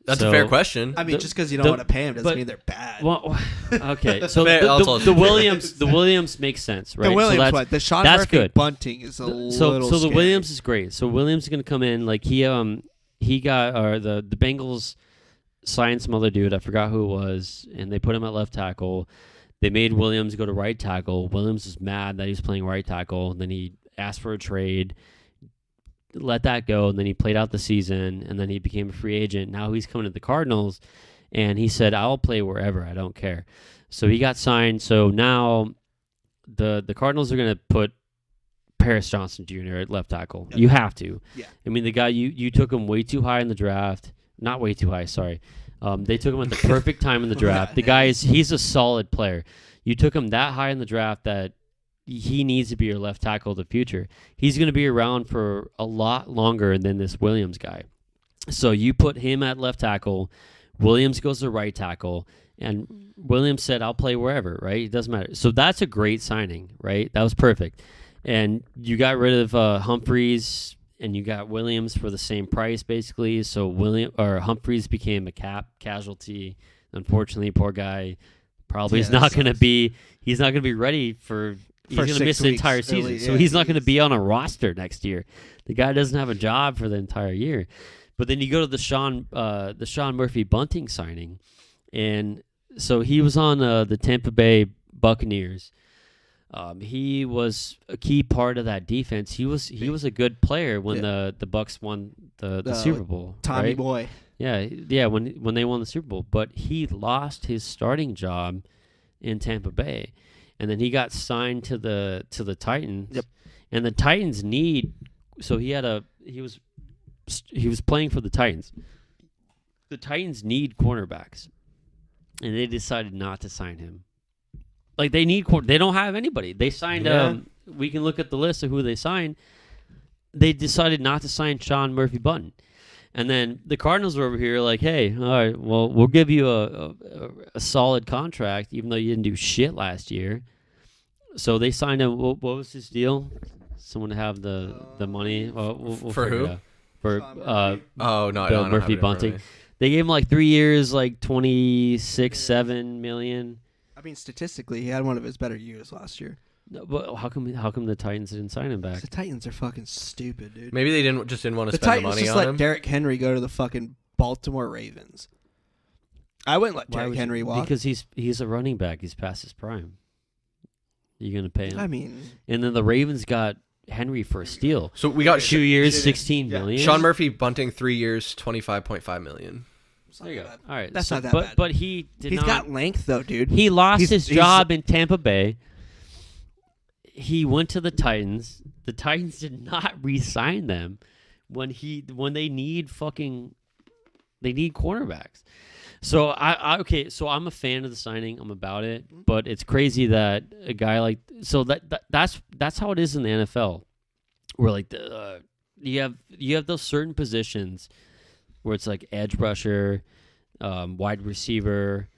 That's So- a fair question. I mean, The- just because you don't the- want to pay him doesn't but- mean they're bad. Well, okay. So Fair, also the fair. Williams makes sense, right? the Williams so that's, one, the Sean that's Murphy good. bunting is a little so the scary. Williams is great. So Williams is gonna come in like he got the Bengals signed some other dude, I forgot who it was, and they put him at left tackle. They made Williams go to right tackle. Williams was mad that he was playing right tackle. Then he asked for a trade, let that go, and then he played out the season, and then he became a free agent. Now he's coming to the Cardinals, and he said, I'll play wherever, I don't care. So he got signed. So now the Cardinals are going to put Paris Johnson Jr. at left tackle. Yep. You have to. Yeah. I mean, the guy, you took him way too high in the draft. Not way too high, sorry. They took him at the perfect time in the draft. The guy he's a solid player. You took him that high in the draft that he needs to be your left tackle of the future. He's going to be around for a lot longer than this Williams guy. So you put him at left tackle, Williams goes to right tackle, and Williams said, I'll play wherever, right? It doesn't matter. So that's a great signing, right? That was perfect. And you got rid of Humphreys, and you got Williams for the same price, basically. So Humphreys became a cap casualty. Unfortunately, poor guy probably is not going to be. He's not going to be ready for. He's going to miss the entire season, early, so he's not going to be on a roster next year. The guy doesn't have a job for the entire year. But then you go to the Sean Murphy Bunting signing, and so he was on the Tampa Bay Buccaneers. He was a key part of that defense. He was a good player when the Bucs won the Super Bowl. Tommy right? boy. Yeah. When they won the Super Bowl, but he lost his starting job in Tampa Bay, and then he got signed to the Titans. Yep. And the Titans need. So he was playing for the Titans. The Titans need cornerbacks, and they decided not to sign him. Like they don't have anybody. They signed. We can look at the list of who they signed. They decided not to sign Sean Murphy Bunting, and then the Cardinals were over here like, "Hey, all right, well, we'll give you a solid contract, even though you didn't do shit last year." So they signed him. What was his deal? Someone have the money. We'll for who? For Bill Murphy Bunting. They gave him like 3 years, like $26.7 million. I mean, statistically, he had one of his better years last year. No, but how come the Titans didn't sign him back? The Titans are fucking stupid, dude. Maybe they didn't want to spend the money Titans on just him. let Derrick Henry go to the fucking Baltimore Ravens. I wouldn't let Derrick Henry walk. Because he's a running back. He's past his prime. You're going to pay him. I mean. And then the Ravens got Henry for a steal. So we got 2 years, $16 million. Sean Murphy Bunting, 3 years, $25.5 million. There you go. All right, that's not that bad. But he's got length though, dude. He lost his job in Tampa Bay. He went to the Titans. The Titans did not re-sign them when they need cornerbacks. So so I'm a fan of the signing. I'm about it, but it's crazy that a guy like that's how it is in the NFL, where like you have those certain positions where it's like edge rusher, wide receiver,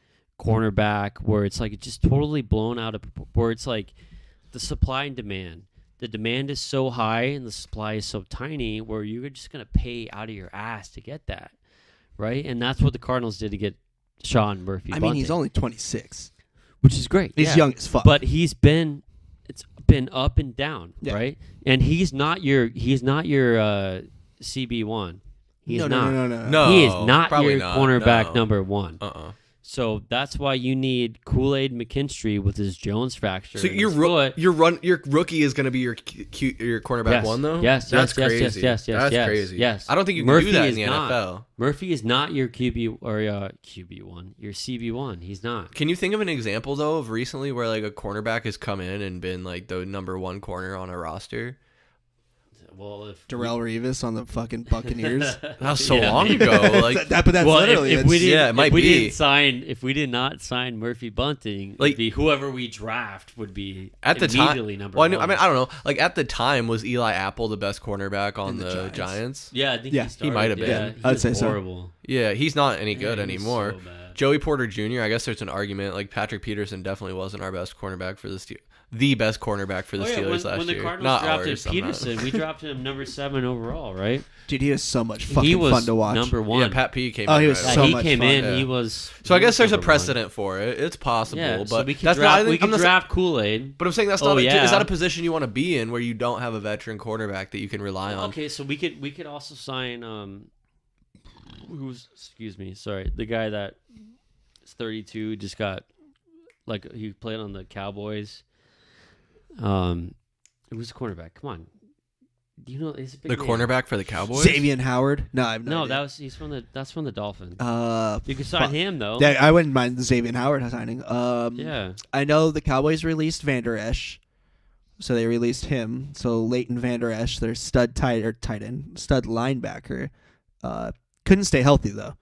cornerback, where it's like it's just totally blown out of where it's like the supply and demand. The demand is so high and the supply is so tiny where you're just gonna pay out of your ass to get that. Right, and that's what the Cardinals did to get Sean Murphy. I mean, he's only 26, which is great. He's young as fuck, but it's been up and down, right? And he's not your CB1. He's not. No. He is not your not, cornerback number one. So that's why you need Kool-Aid McKinstry with his Jones fracture. So your rookie is going to be your cornerback one though. Yes, that's crazy. That's crazy. Yes, I don't think you can do that in the NFL. Murphy is not your QB or QB1. Your CB1. He's not. Can you think of an example though of recently where like a cornerback has come in and been like the number one corner on a roster? Well, if Darrelle Revis on the fucking Buccaneers. That was so long ago. Like but that's literally. If we did not be. sign Murphy Bunting, like it'd be whoever we draft would be at the immediately time. number one. I mean, I don't know. Like at the time, was Eli Apple the best cornerback on the Giants? Yeah, I think he might have been. Yeah, I'd say horrible. So. Yeah, he's not any good anymore. So bad. Joey Porter Jr. I guess there's an argument. Like Patrick Peterson definitely wasn't our best cornerback for the Steelers. The best cornerback for the Steelers last year. When the Cardinals drafted Peterson, we drafted him number 7 overall, right? Dude, he was so much fucking fun to watch. Number 1. Yeah, Pat P came in. Oh, he was so much fun. Yeah. He was. So I guess there's a precedent for it. It's possible, yeah, but so we could that's draft, not. we could draft Kool-Aid. But I'm saying that's not. Is that a position you want to be in where you don't have a veteran cornerback that you can rely on? Okay, so we could also sign the guy that is 32 just got he played on the Cowboys. Who's the cornerback? Come on. Do you know he's a big name. Cornerback for the Cowboys? Xavier Howard? No, I have no idea. That's from the Dolphins. You could sign him though. Yeah, I wouldn't mind the Xavier Howard signing. Yeah. I know the Cowboys released Van Der Esch, so they released him. So Leighton Van Der Esch, their stud tight end, stud linebacker, couldn't stay healthy though.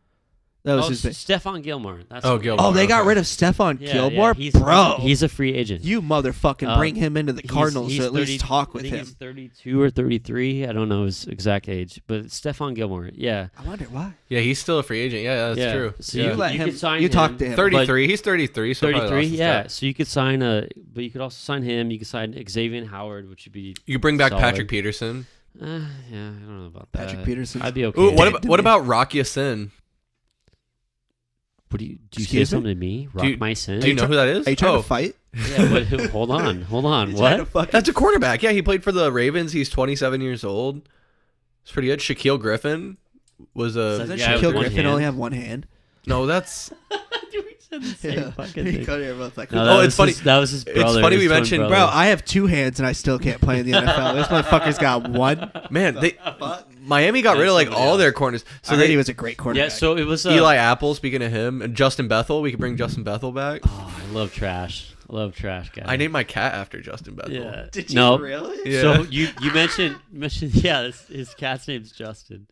That was his name. Stephon Gilmore. That's Gilmore. Oh, they got rid of Stephon Gilmore? He's a free agent. You motherfucking bring him into the Cardinals to at least talk with him. He's 32 or 33. I don't know his exact age, but Stephon Gilmore. Yeah. I wonder why. Yeah, he's still a free agent. Yeah, that's true. So you let him. You talk to him. 33. He's 33. So 33. Yeah. So you could sign but you could also sign him. You could sign Xavier Howard, which would be. You could bring back solid. Patrick Peterson. Yeah, I don't know about that. Patrick Peterson. I'd be okay. Ooh, what about Rocky Sin? What do you say something to me? My sin? Do you know who that is? Are you trying to fight? Yeah, but hold on. What? That's a quarterback. Yeah, he played for the Ravens. He's 27 years old. It's pretty good. Shaquille Griffin was a. Doesn't Shaquille Griffin only have one hand? No, that's. The same fucking thing. It's funny. That was his brother. It's funny we mentioned, bro. I have two hands and I still can't play in the NFL. This motherfucker's got one. Man, Miami got rid of like all their corners. So he was a great cornerback. Yeah, so it was Eli Apple. Speaking of him, and Justin Bethel. We could bring Justin Bethel back. Oh, I love trash. Guys. I named my cat after Justin Bethel. Yeah. Did you really? Yeah. So you mentioned yeah, his cat's name's Justin.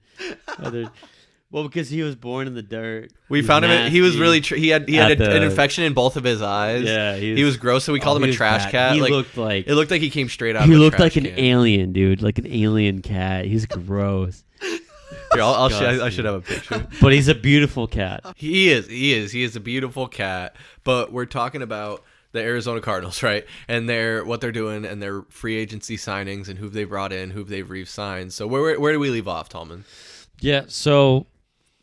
Well, because he was born in the dirt. We found him. He was really. He had an infection in both of his eyes. Yeah, he was gross. So we called him a trash cat. He looked like it looked like he came straight out. He of a looked trash like an can. alien, dude. Like an alien cat. He's gross. Here, I should have a picture. But he's a beautiful cat. He is a beautiful cat. But we're talking about the Arizona Cardinals, right? And what they're doing and their free agency signings and who they brought in, who they've re-signed. So where do we leave off, Tallman? Yeah. So.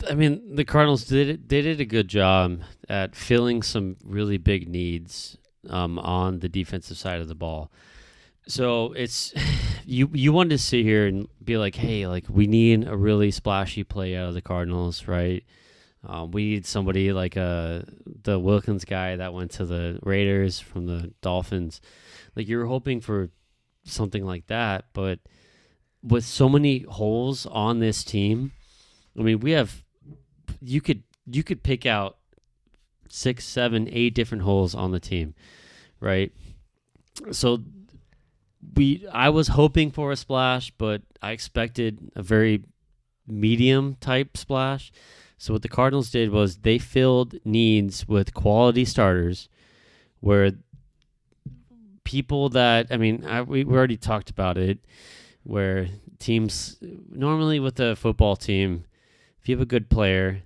I mean, the Cardinals did a good job at filling some really big needs on the defensive side of the ball. So it's you wanted to sit here and be like, hey, like we need a really splashy play out of the Cardinals, right? We need somebody like the Wilkins guy that went to the Raiders from the Dolphins. Like you were hoping for something like that, but with so many holes on this team, I mean, you could pick out 6, 7, 8 different holes on the team, right? So I was hoping for a splash, but I expected a very medium type splash. So what the Cardinals did was they filled needs with quality starters, where people that we already talked about it, where teams normally with a football team, if you have a good player,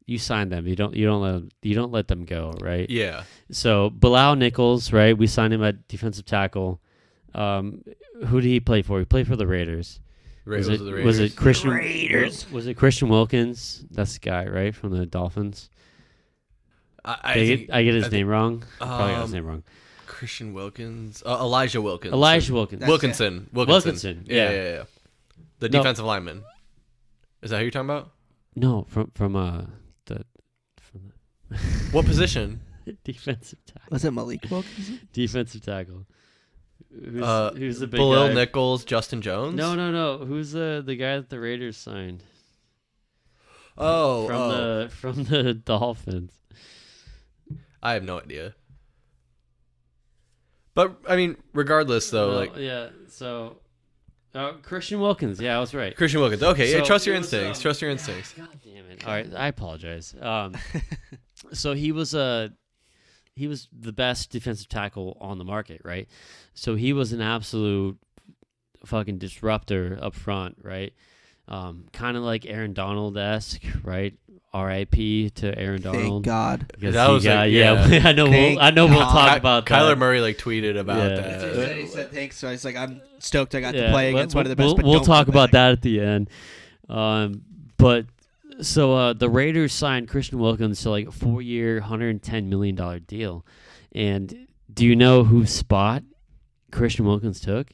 you sign them. You don't let them go, right? Yeah. So Bilal Nichols, right? We signed him at defensive tackle. Who did he play for? He played for the Raiders. Was it Christian Raiders? Was it Christian Wilkins? That's the guy, right, from the Dolphins. I get his name wrong. Probably got his name wrong. Christian Wilkins, Elijah Wilkins. Wilkinson. Yeah. The defensive lineman. Is that who you're talking about? No, from what position? Defensive tackle. Was it Malik Wilkinson? Defensive tackle. Who's the big Bilal guy? Nichols, Justin Jones? No. Who's the guy that the Raiders signed? From the Dolphins. I have no idea. But I mean, regardless though, So Christian Wilkins. Yeah, I was right. Christian Wilkins. Okay, So trust your it was, instincts. Trust your instincts. God damn it. All right, I apologize. So he was the best defensive tackle on the market, right? So he was an absolute fucking disruptor up front, right? Kind of like Aaron Donald-esque, right? R.I.P. to Aaron Donald. Thank God. I know. We'll talk about that. Kyler Murray tweeted about that. He said thanks. So he's like, I'm stoked I got to play against one of the best. We'll talk about that at the end. But so the Raiders signed Christian Wilkins to like a 4-year, $110 million deal. And do you know whose spot Christian Wilkins took?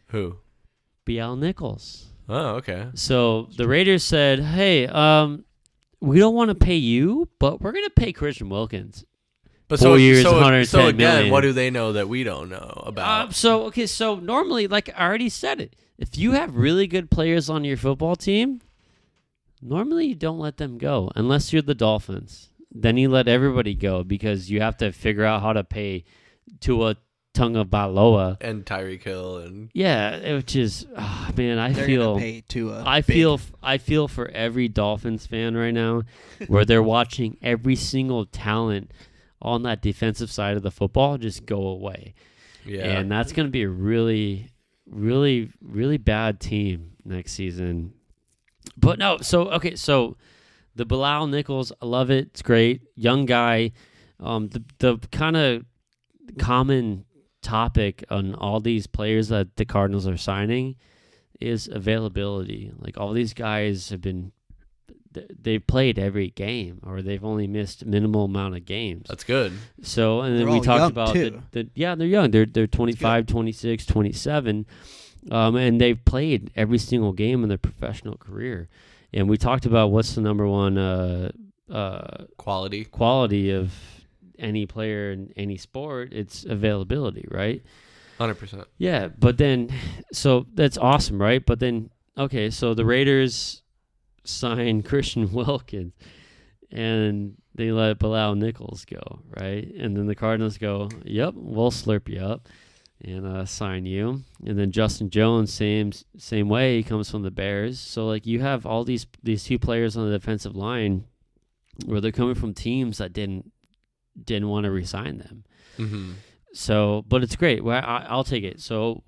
Who? Bilal Nichols. Oh, okay. So the Raiders said, hey, we don't want to pay you, but we're going to pay Christian Wilkins. But 4 years, so $110 again, million. what do they know that we don't know about? So normally, like I already said it, if you have really good players on your football team, normally you don't let them go unless you're the Dolphins. Then you let everybody go because you have to figure out how to pay to a Tunga Baloa and Tyreek Hill and which is man, They're gonna pay Tua I feel for every Dolphins fan right now, where they're watching every single talent on that defensive side of the football just go away. Yeah, and that's gonna be a really, really, really bad team next season. But no, so the Bilal Nichols, I love it. It's great, young guy. The kind of common topic on all these players that the Cardinals are signing is availability. Like, all these guys they've played every game, or they've only missed minimal amount of games. That's good. So, and then They're we all talked young, about too. they're young. They're 25, 26, 27, and they've played every single game in their professional career. And we talked about what's the number one quality of any player in any sport. It's availability, right? 100%. Yeah, but then, so that's awesome, right? But then, okay, so the Raiders sign Christian Wilkins, and they let Bilal Nichols go, right? And then the Cardinals go, yep, we'll slurp you up and sign you. And then Justin Jones, same way, he comes from the Bears. So, like, you have all these two players on the defensive line where they're coming from teams that didn't want to re-sign them. Mm-hmm. So, but it's great. Well, I'll take it. So,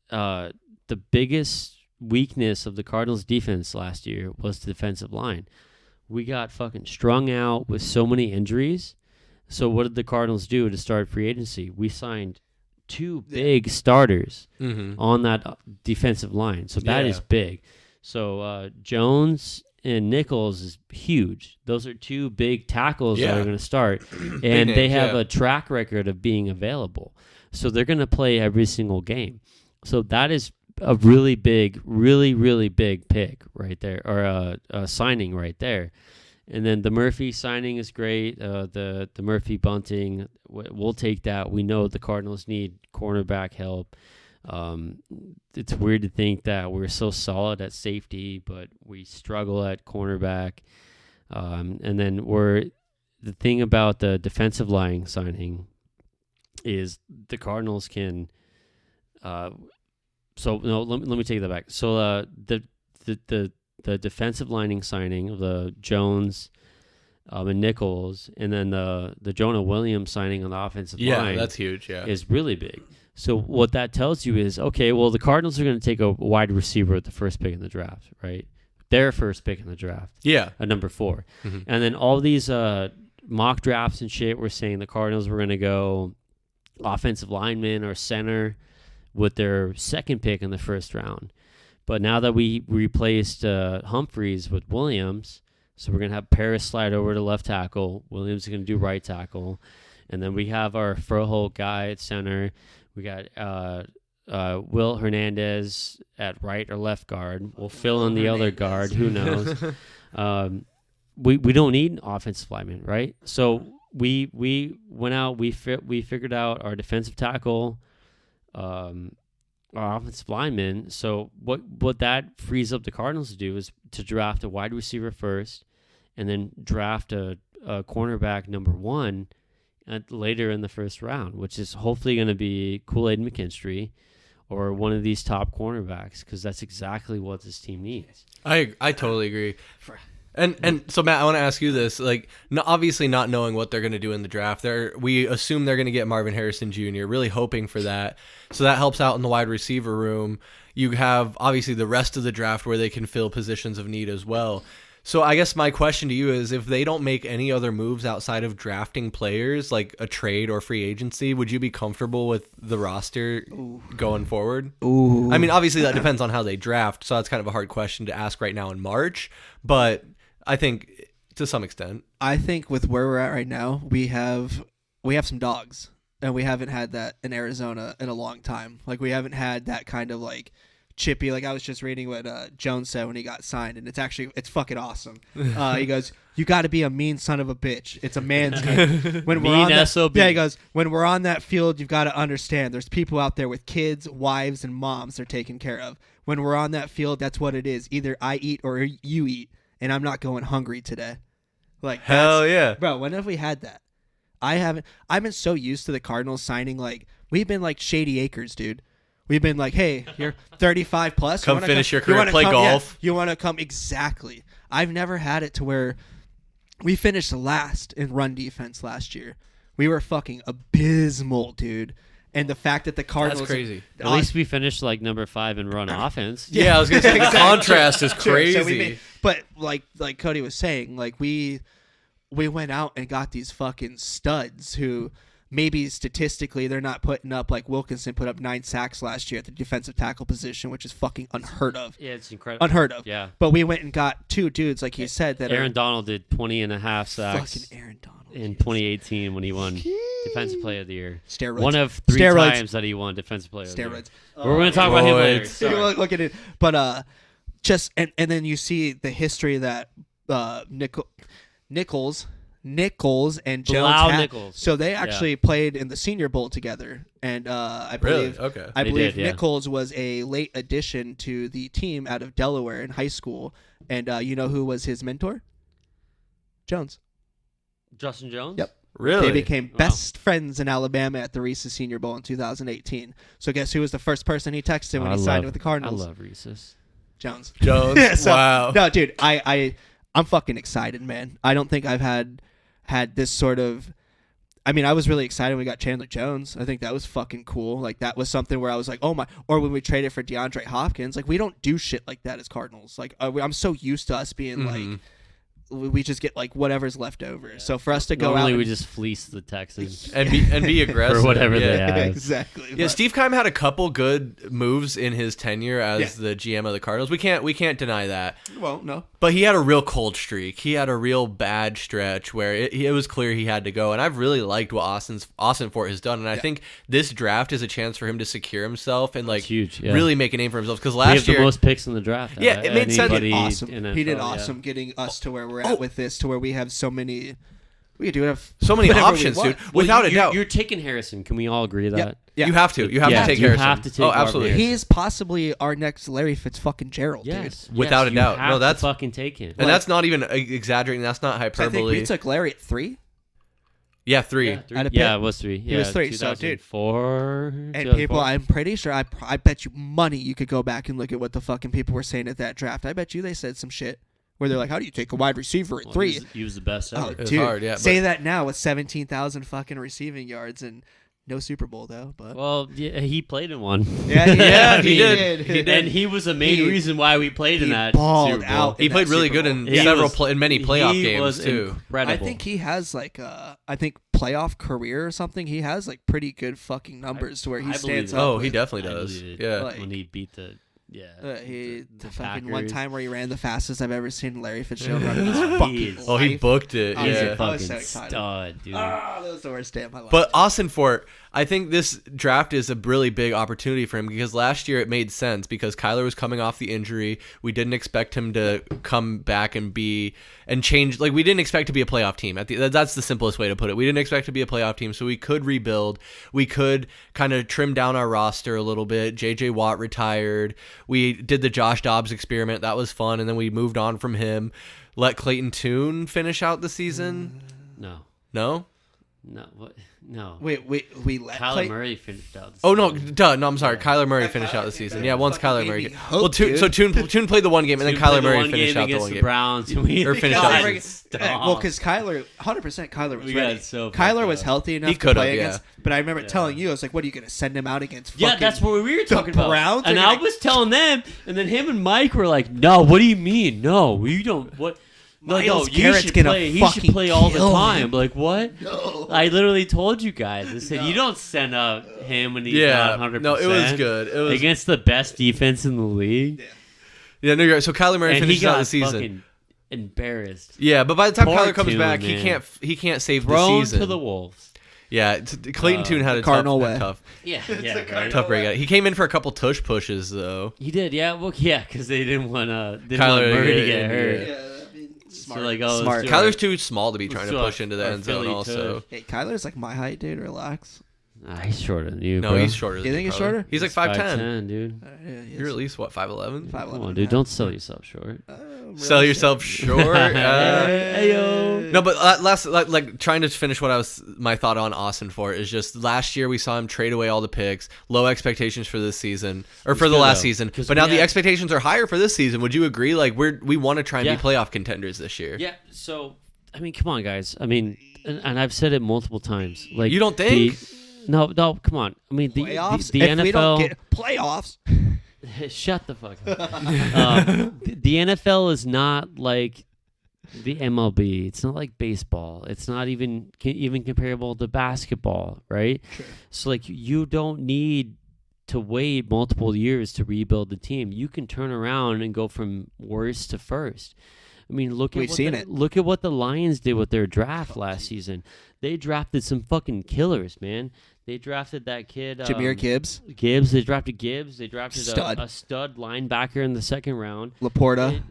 the biggest weakness of the Cardinals' defense last year was the defensive line. We got fucking strung out with so many injuries. So, what did the Cardinals do to start free agency? We signed two big starters on that defensive line. So, that is big. So, Jones and Nichols is huge. Those are two big tackles that are going to start. And they have a track record of being available. So they're going to play every single game. So that is a really big, really, really big pick right there, or a signing right there. And then the Murphy signing is great. The Murphy Bunting, we'll take that. We know the Cardinals need cornerback help. It's weird to think that we're so solid at safety, but we struggle at cornerback. And then the thing about the defensive line signing is the Cardinals can. Let me take that back. So the defensive lining signing of the Jones and Nichols, and then the Jonah Williams signing on the offensive line, that's huge. Yeah, is really big. So what that tells you is, okay, well, the Cardinals are going to take a wide receiver at the first pick in the draft, right? Their first pick in the draft. Yeah. At number 4. Mm-hmm. And then all these mock drafts and shit were saying the Cardinals were going to go offensive lineman or center with their second pick in the first round. But now that we replaced Humphreys with Williams, so we're going to have Paris slide over to left tackle. Williams is going to do right tackle. And then we have our Froholt guy at center. We got Will Hernandez at right or left guard. We'll fill in the other guard. Who knows? We don't need an offensive lineman, right? So we went out. We figured out our defensive tackle, our offensive lineman. So what that frees up the Cardinals to do is to draft a wide receiver first, and then draft a cornerback number 1. Later in the first round, which is hopefully going to be Kool-Aid McKinstry or one of these top cornerbacks, because that's exactly what this team needs. I totally agree. And so, Matt, I want to ask you this. Like, obviously not knowing what they're going to do in the draft, we assume they're going to get Marvin Harrison Jr., really hoping for that. So that helps out in the wide receiver room. You have, obviously, the rest of the draft where they can fill positions of need as well. So I guess my question to you is, if they don't make any other moves outside of drafting players, like a trade or free agency, would you be comfortable with the roster going forward? Ooh. I mean, obviously that depends on how they draft, so that's kind of a hard question to ask right now in March, but I think to some extent. I think with where we're at right now, we have some dogs, and we haven't had that in Arizona in a long time. Like, we haven't had that kind of, like, chippy. Like, I was just reading what Jones said when he got signed, and it's fucking awesome. He goes, "You got to be a mean son of a bitch. It's a man's game." When we're on that, SOB. he goes, "When we're on that field, you've got to understand. There's people out there with kids, wives, and moms they're taking care of. When we're on that field, that's what it is. Either I eat or you eat, and I'm not going hungry today." Like, hell yeah, bro. When have we had that? I've been so used to the Cardinals signing, like, we've been like Shady Acres, dude. We've been like, hey, you're 35 plus. Come finish your career, play golf. Yeah, you want to come? Exactly. I've never had it to where we finished last in run defense last year. We were fucking abysmal, dude. And the fact that the Cardinals... That's crazy. At least we finished like number 5 in run offense. Yeah, I was going to say, the contrast is crazy. But like Cody was saying, like we went out and got these fucking studs who maybe statistically they're not putting up, like Wilkinson put up 9 sacks last year at the defensive tackle position, which is fucking unheard of. Yeah, it's incredible. Unheard of. Yeah. But we went and got 2 dudes, like you said, that Aaron Donald did 20 and a half sacks. Fucking Aaron Donald. In 2018 when he won Defensive Player of the Year. Steroids. One of 3 times that he won Defensive Player of the Year. Steroids. We're going to talk about him later. Sorry. Look at it. But just and then you see the history that Nichols and Jones had. Nichols. So they actually played in the Senior Bowl together, and I believe Nichols was a late addition to the team out of Delaware in high school. And you know who was his mentor? Jones. Justin Jones? Yep. Really? They became best friends in Alabama at the Reese's Senior Bowl in 2018. So guess who was the first person he texted when he signed with the Cardinals? I love Reese's. Jones. So, wow. No, dude, I'm fucking excited, man. I don't think I've had this sort of... I mean, I was really excited when we got Chandler Jones. I think that was fucking cool. Like, that was something where I was like, oh my... Or when we traded for DeAndre Hopkins. Like, we don't do shit like that as Cardinals. Like, I'm so used to us being like... We just get like whatever's left over. Yeah. So for us to go Normally out, we just fleece the Texans and be aggressive or whatever they have. Exactly. Yeah, Steve Keim had a couple good moves in his tenure as the GM of the Cardinals. We can't deny that. Well, no. But he had a real cold streak. He had a real bad stretch where it was clear he had to go. And I've really liked what Austin Fort has done. And I think this draft is a chance for him to secure himself and like huge, really make a name for himself. Because last year we have the most picks in the draft. Yeah, it made sense. He did awesome getting us to where we're at with this, to where we have so many. We do have so many options, dude. Without a doubt, you're taking Harrison. Can we all agree that? Yeah. You have to. You have to take Harrison. Have to take absolutely. He's possibly our next Larry Fitzgerald, dude. Without a doubt. No, that's fucking take him. And that's not even exaggerating. That's not hyperbole. I think we took Larry at 3. Yeah, 3. Yeah, it was 3. He was 3. So, dude, 4. And people, I'm pretty sure, I bet you money you could go back and look at what the fucking people were saying at that draft. I bet you they said some shit where they're like, "How do you take a wide receiver at 3?" He was the best ever. Oh, dude, hard, say that now with 17,000 fucking receiving yards and no Super Bowl though. But well, yeah, he played in one. Yeah, he did. He did, and he was the main reason why we played in that Super Bowl. out. He played really good in many playoff games too. Incredible. I think he has like playoff career or something. He has like pretty good fucking numbers to where he stands up. Oh, he definitely does. Yeah, like, when he beat the. Yeah, the fucking one time where he ran the fastest I've ever seen Larry Fitzgerald run in his fucking life. Oh, he booked it. He's yeah, a fucking stud, dude. That was the worst day of my life. But Austin Fort, I think this draft is a really big opportunity for him because last year it made sense because Kyler was coming off the injury. We didn't expect him to come back and change. Like, we didn't expect to be a playoff team. That's the simplest way to put it. We didn't expect to be a playoff team, so we could rebuild. We could kind of trim down our roster a little bit. J.J. Watt retired. We did the Josh Dobbs experiment. That was fun, and then we moved on from him. Let Clayton Tune finish out the season? No. No? No. What? No. Wait, we let Kyler Murray finished out the season. Oh, no. Duh. No, I'm sorry. Kyler Murray finished out the season. Yeah, once Kyler Murray. Well, Tune played the one game, and then Kyler Murray finished out the one game. Browns, or finished out the season. Well, because Kyler, 100% Kyler was ready. So Kyler was healthy enough to play against. But I remember telling you, I was like, what, are you going to send him out against Yeah, that's what we were talking about. Browns? And I was telling them, and then him and Mike were like, no, what do you mean? No, we don't. What? No, you should play. He should play all the time. Like, what? No. I literally told you guys. I said, you don't send out him when he's not 100%. No, it was good. It was against the best defense in the league. Yeah, no, you're right. So Kyler Murray finished out the season. Fucking embarrassed. Yeah, but by the time Kyler comes back, he can't save the season. To the Wolves. Yeah, Clayton Tune had a tough. Tough break. He came in for a couple tush pushes though. He did, yeah. Well, yeah, because they didn't want Murray to get hurt. Yeah. Smart. So Kyler's too small to be trying to push into the end zone also. Hey, Kyler's like my height, dude. Relax. He's shorter than you, No, bro. he's shorter than You think he's probably. shorter? He's like 5'10". 5'10", dude. You're at least, what, 5'11"? 5'11". Come on, dude. Don't sell yourself short. Sell yourself short. Ayo. No, but last, like trying to finish my thought on Austin Fort is just last year we saw him trade away all the picks, low expectations for this season or for the last season, but now the expectations are higher for this season. Would you agree? Like we want to try and be playoff contenders this year. Yeah. So I mean, come on, guys. I mean, and I've said it multiple times. Like you don't think? No, come on. I mean, the if we don't get playoffs. Shut the fuck up. The NFL is not like the MLB. It's not like baseball. It's not even comparable to basketball, right? Sure. So like you don't need to wait multiple years to rebuild the team. You can turn around and go from worst to first. I mean, look at what the Lions did with their draft last season. They drafted some fucking killers, man. They drafted that kid Jahmyr Gibbs. They drafted Gibbs. They drafted a stud linebacker in the second round. Laporta.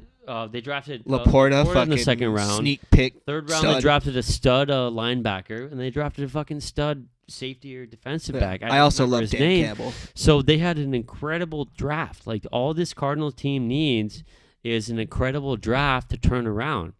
They drafted Laporta in the second round. Sneak pick. Third round, stud. they drafted a stud linebacker, and they drafted a fucking stud safety or defensive back. I also love his Dan name. Campbell. So they had an incredible draft. Like all this Cardinals team needs is an incredible draft to turn around.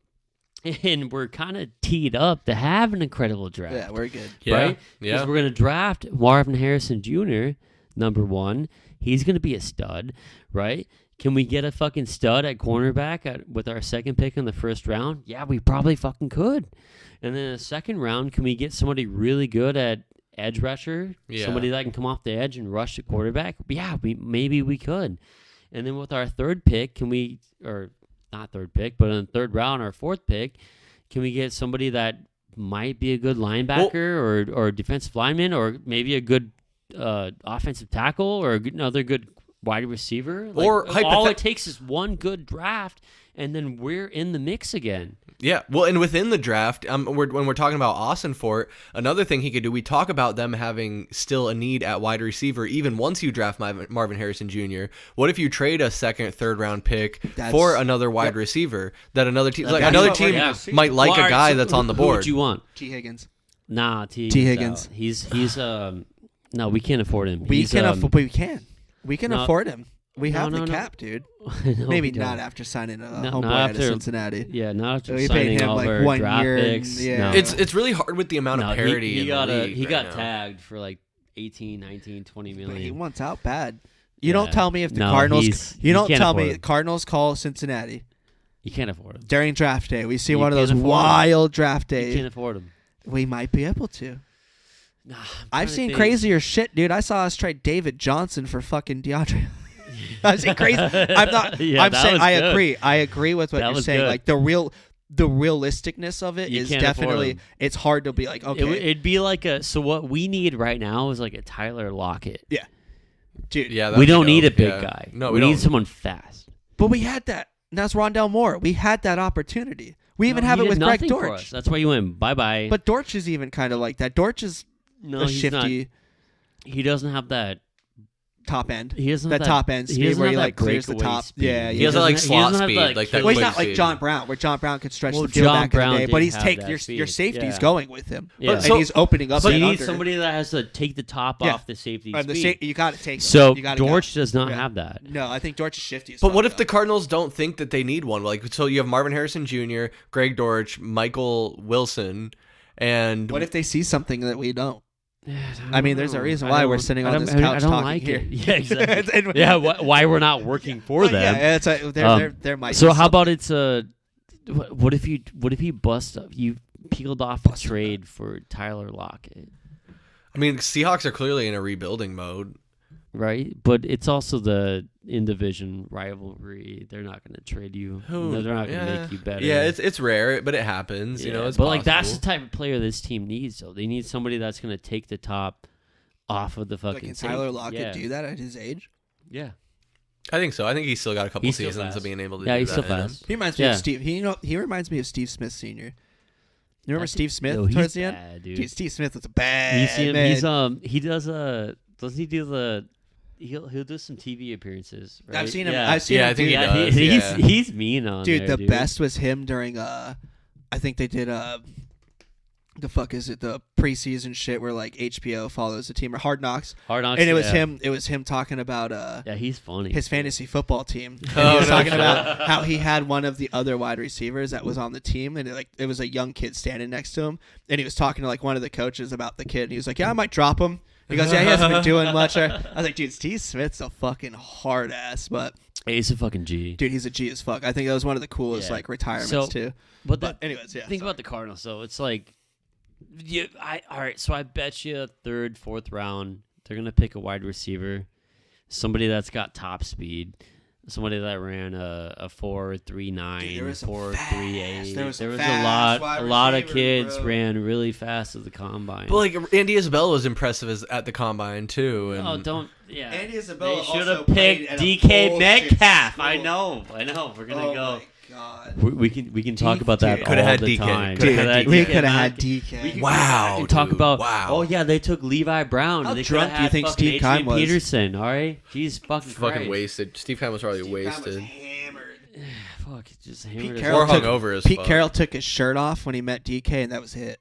And we're kind of teed up to have an incredible draft. Yeah, we're good. Right? Yeah. Because we're going to draft Marvin Harrison Jr., number one. He's going to be a stud, right? Can we get a fucking stud at cornerback with our second pick in the first round? Yeah, we probably fucking could. And then in the second round, can we get somebody really good at edge rusher? Yeah. Somebody that can come off the edge and rush the quarterback? Yeah, maybe we could. And then with our third pick, not third pick, but in the third round, our fourth pick, can we get somebody that might be a good linebacker or defensive lineman or maybe a good offensive tackle or another good wide receiver? Like, Or all it takes is one good draft, and then we're in the mix again. Yeah, well, and within the draft, when we're talking about Austin Fort, another thing he could do, we talk about them having still a need at wide receiver, even once you draft Marvin Harrison Jr. What if you trade a second, third round pick for another wide receiver that another team, might like a guy that's on the board? Who would you want? T. Higgins. Nah, T. Higgins. He's no, we can't afford him. We can afford him. We have the cap, dude. No, Maybe not after signing a homeboy out of Cincinnati. Yeah, not after we signing paid him all like our 1 draft year. picks. Yeah. No. It's really hard with the amount of parity in the league. He got now. tagged for like 18, 19, 20 million. But he wants out bad. You don't tell me if the Cardinals. You don't tell me Cardinals call Cincinnati. You can't afford him During draft day. We see one of those wild draft days. You can't afford him. We might be able to. Nah, I've seen crazier shit, dude. I saw us trade David Johnson for fucking DeAndre. I've seen crazy. I'm not. Yeah, I'm saying I good. agree. I agree with what you're saying. Good. Like the realisticness of it is definitely. It's hard to be like, okay. It'd be like so what we need right now is like a Tyler Lockett. Yeah, dude. Yeah, we don't need a big guy. No, we need someone fast. But we had that. And that's Rondell Moore. We had that opportunity. We even have it with Greg Dortch. That's why you went bye. But Dortch is even kind of like that. Dortch is a shifty. Not. He doesn't have that top end. He doesn't that top end speed where he like clears the top. Speed. Yeah, he doesn't like slot speed, like that. Well, he's not like John Brown, where John Brown could stretch the field back in the day. But he's your safety's going with him, and he's opening up. But you need somebody that has to take the top off the safety speed. You got to take. So Dortch does not have that. No, I think Dortch is shifty. But what if the Cardinals don't think that they need one? Like, so you have Marvin Harrison Jr., Greg Dortch, Michael Wilson, and what if they see something that we don't? I mean, there's a reason why we're sitting on this couch talking here. Yeah, exactly. Yeah, why we're not working for them? Yeah, there might. So how about it's what if you bust up? You peeled off a trade for Tyler Lockett. I mean, Seahawks are clearly in a rebuilding mode, right? But it's also the in-division rivalry. They're not going to trade you. They're not going to make you better. Yeah, it's rare, but it happens. Yeah, you know, it's but possible. like that's the type of player this team needs. So they need somebody that's going to take the top off of the fucking. Can Tyler Lockett do that at his age? Yeah, I think so. I think he's still got a couple seasons of being able to. Yeah, do he's that still fast. He reminds me of Steve. He reminds me of Steve Smith Sr. You remember Steve Smith towards the end? Dude, Steve Smith was a bad. You see him? Man. He does doesn't he do the? He'll do some TV appearances. Right? I've seen him. Yeah. I've seen him. I think he does. He's mean on dude. There, The best was him during I think they did the fuck is it? The preseason shit where like HBO follows the team or Hard Knocks. Hard Knocks. And it was him. It was him talking about yeah, he's funny. his fantasy football team. And he was talking about how he had one of the other wide receivers that was on the team, and it was a young kid standing next to him, and he was talking to like one of the coaches about the kid, and he was like, "Yeah, I might drop him." He goes, "Yeah, he hasn't been doing much." I was like, "Dude, Steve Smith's a fucking hard ass, but He's a fucking G. dude, he's a G as fuck." I think that was one of the coolest like retirements too. But anyways, yeah. Think about the Cardinals though. It's like, all right. So I bet you third, fourth round, they're gonna pick a wide receiver, somebody that's got top speed, somebody that ran a 4.39, 4.38. There was a lot of kids ran really fast at the combine. But like Andy Isabella was impressive at the combine too. And Andy Isabella They should also have played picked at a DK bullshit Metcalf. school. I know. We're gonna go. My God. We can talk about that all Coulda had the DK. time. Coulda We could have had DK. Wow, And talk dude, about wow. yeah, they took Levi Brown. How They drunk coulda do you had think fucking Steve Keim Adrian was? Peterson, all right? Jeez, fucking Christ. wasted. Steve Keim was probably Steve Keim was wasted. hammered. Fuck, just Pete hammered. Carroll Or took- hungover as Pete fuck. Carroll took his shirt off when he met DK, and that was it.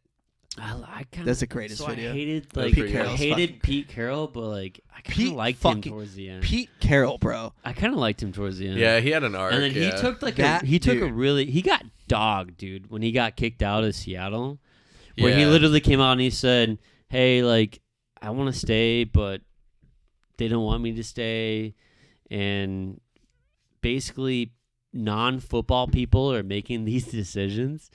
I kinda, That's the greatest so video. I hated That was like pretty I good. hated Pete Carroll, but like I kind Pete of liked him fucking- towards the end. Pete Carroll, bro. I kind of liked him towards the end. Yeah, he had an arc. And then he yeah. took like That he dude. got dogged, dude, when he got kicked out of Seattle, where he Yeah. literally came out and he said, "Hey, like I want to stay, but they don't want me to stay," and basically non-football people are making these decisions.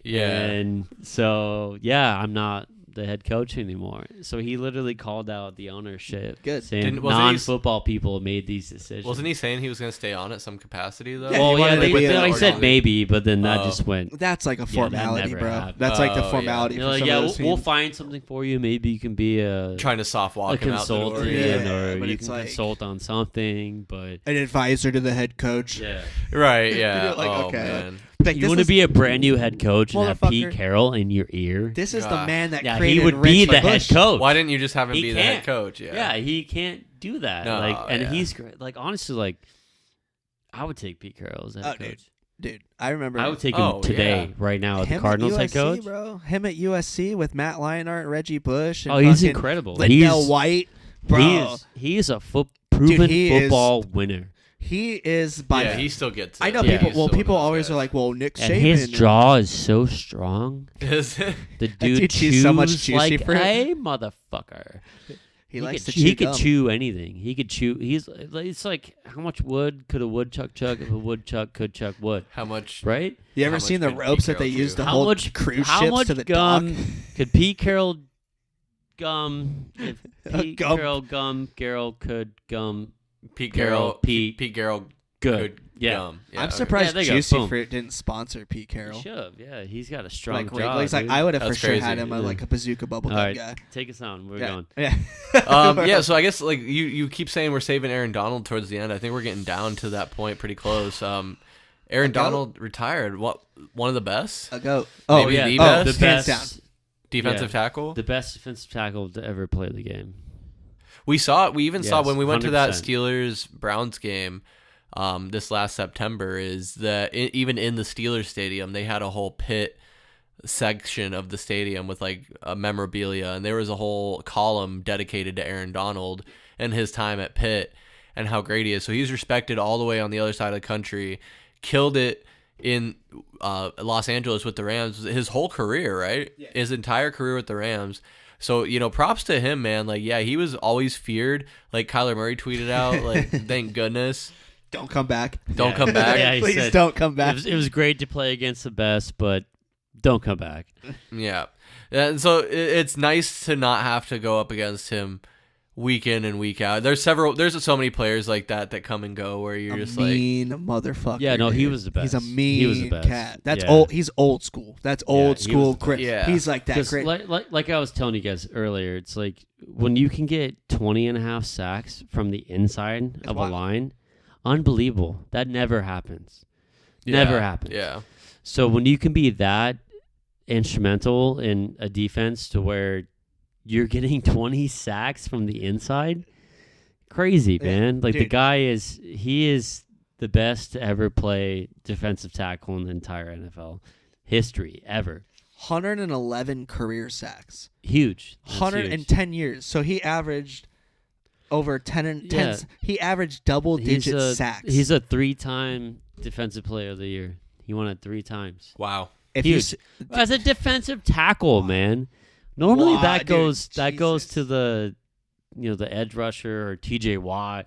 Yeah. And so I'm not the head coach anymore. So he literally called out the ownership, Good. saying Wasn't he non-football people made these decisions. Wasn't he saying he was going to stay on at some capacity though? Yeah, Well, he yeah, wanted to be I an said organizer. maybe, but then that Oh. just went. That's like a Yeah, that formality, never bro. happened. That's like Oh, the yeah. formality. They're For like, some yeah, of we'll, those we'll teams. find something for you. Maybe you can be a Trying to soft walk him out the door. consultant, Yeah, or but you it's can like- consult on something. But An advisor to the head coach. yeah, Right, yeah. You're like, oh, okay. man. Like, you this want to is- be a brand new head coach and have Pete Motherfucker. Carroll in your ear. This is the man that Yeah, created he would be Rich the head Bush. coach. Why didn't you just have him He be the head can't. coach? Yeah, he can't do that. No, and yeah. he's great. Like honestly, like I would take Pete Carroll as head Oh, coach. Dude, I remember. I would take him Oh, today, yeah. right now, as the him Cardinals at head USC, coach. bro. Him at USC with Matt Leinart, Reggie Bush. And Oh, he's fucking incredible. Liddell He's White, bro. he is a proven he is- football winner. He is by. Yeah, he still gets it. I know Yeah. people. He's Well, still one people of those always guys. are like, "Well, Nick And Saban." his jaw is so strong. Is it? The dude dude chews chews so much juicy like fruit. a motherfucker. he likes could, to chew He could gum. chew anything. He could chew. It's like how much wood could a woodchuck chuck if a woodchuck could chuck wood, How much? right? You How ever much seen the could ropes Pete that they Carroll use chew? to How hold much cruise how ships much to the gum dock? could Pete Carroll gum? If Pete Gum. Carroll gum, Carroll could gum. Pete Carroll, Carroll. Pete. Pete Carroll. Good. Yeah. Gum. Yeah, I'm okay. surprised there you go. Juicy Boom. Fruit didn't sponsor Pete Carroll. Should have. Yeah, he's got a strong Like jaw. Wrigley's, like dude. I would have for That's sure crazy. had him Yeah. like a bazooka bubblegum All right, guy. take us on. We're Yeah, going. yeah. Yeah, so I guess like you keep saying we're saving Aaron Donald towards the end. I think we're getting down to that point pretty close. Aaron A goat? Donald retired. What? One of the best A goat. Oh Maybe yeah, the best? the Hands best down. defensive tackle. the best defensive tackle to ever play the game. We saw it. We even saw Yes, when we went to that 100%. Steelers Browns game this last September. Is that even in the Steelers stadium they had a whole pit section of the stadium with like memorabilia, and there was a whole column dedicated to Aaron Donald and his time at Pitt and how great he is. So he's respected all the way on the other side of the country. Killed it in Los Angeles with the Rams his whole career, right? Yeah. His entire career with the Rams. So, props to him, man. Like, yeah, he was always feared. Like Kyler Murray tweeted out, like, thank goodness. Don't come back. Don't come back. Yeah, he Please said, don't come back. It was great to play against the best, but don't come back. Yeah. And so it's nice to not have to go up against him week in and week out. There's so many players like that come and go where you're a just like, mean motherfucker. Yeah, no, he dude. was the best. He's a mean He was the best. cat. That's Yeah. old. He's old school. That's old he school. was the Great. best. Yeah. He's like that. 'Cause Great. like I was telling you guys earlier, it's like when you can get 20 and a half sacks from the inside of wild. a line, unbelievable. That never happens. Never yeah, happens. Yeah. So when you can be that instrumental in a defense to where you're getting 20 sacks from the inside, crazy, Yeah, man. Like the dude. guy is the best to ever play defensive tackle in the entire NFL history ever. 111 career sacks. Huge. That's 110 years. So he averaged over 10 and 10. Yeah. He averaged double-digit sacks. He's a 3-time defensive player of the year. He won it 3 times. Wow. Huge. As a defensive tackle, man. Normally that goes to the the edge rusher or TJ Watt.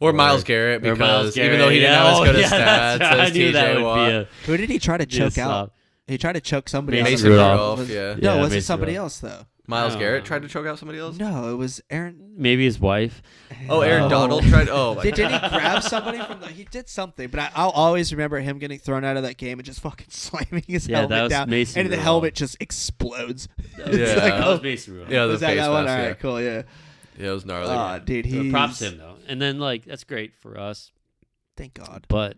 Or Myles Garrett, because even though he didn't have as good as stats as TJ Watt. Who did he try to choke out? He tried to choke somebody else. Mason Rudolph, yeah. No, was it somebody else, though? Myles Garrett tried to choke out somebody else? No, it was Aaron. Maybe his wife. Oh, Aaron Donald tried. Oh, my Did he grab somebody from the... He did something, but I'll always remember him getting thrown out of that game and just fucking slamming his helmet down. Mason and the helmet just explodes. That was Mason Rudolph. Yeah, was that guy one? All right, cool, yeah. Yeah, it was gnarly. Dude, he props him, though. And then, that's great for us. Thank God. But,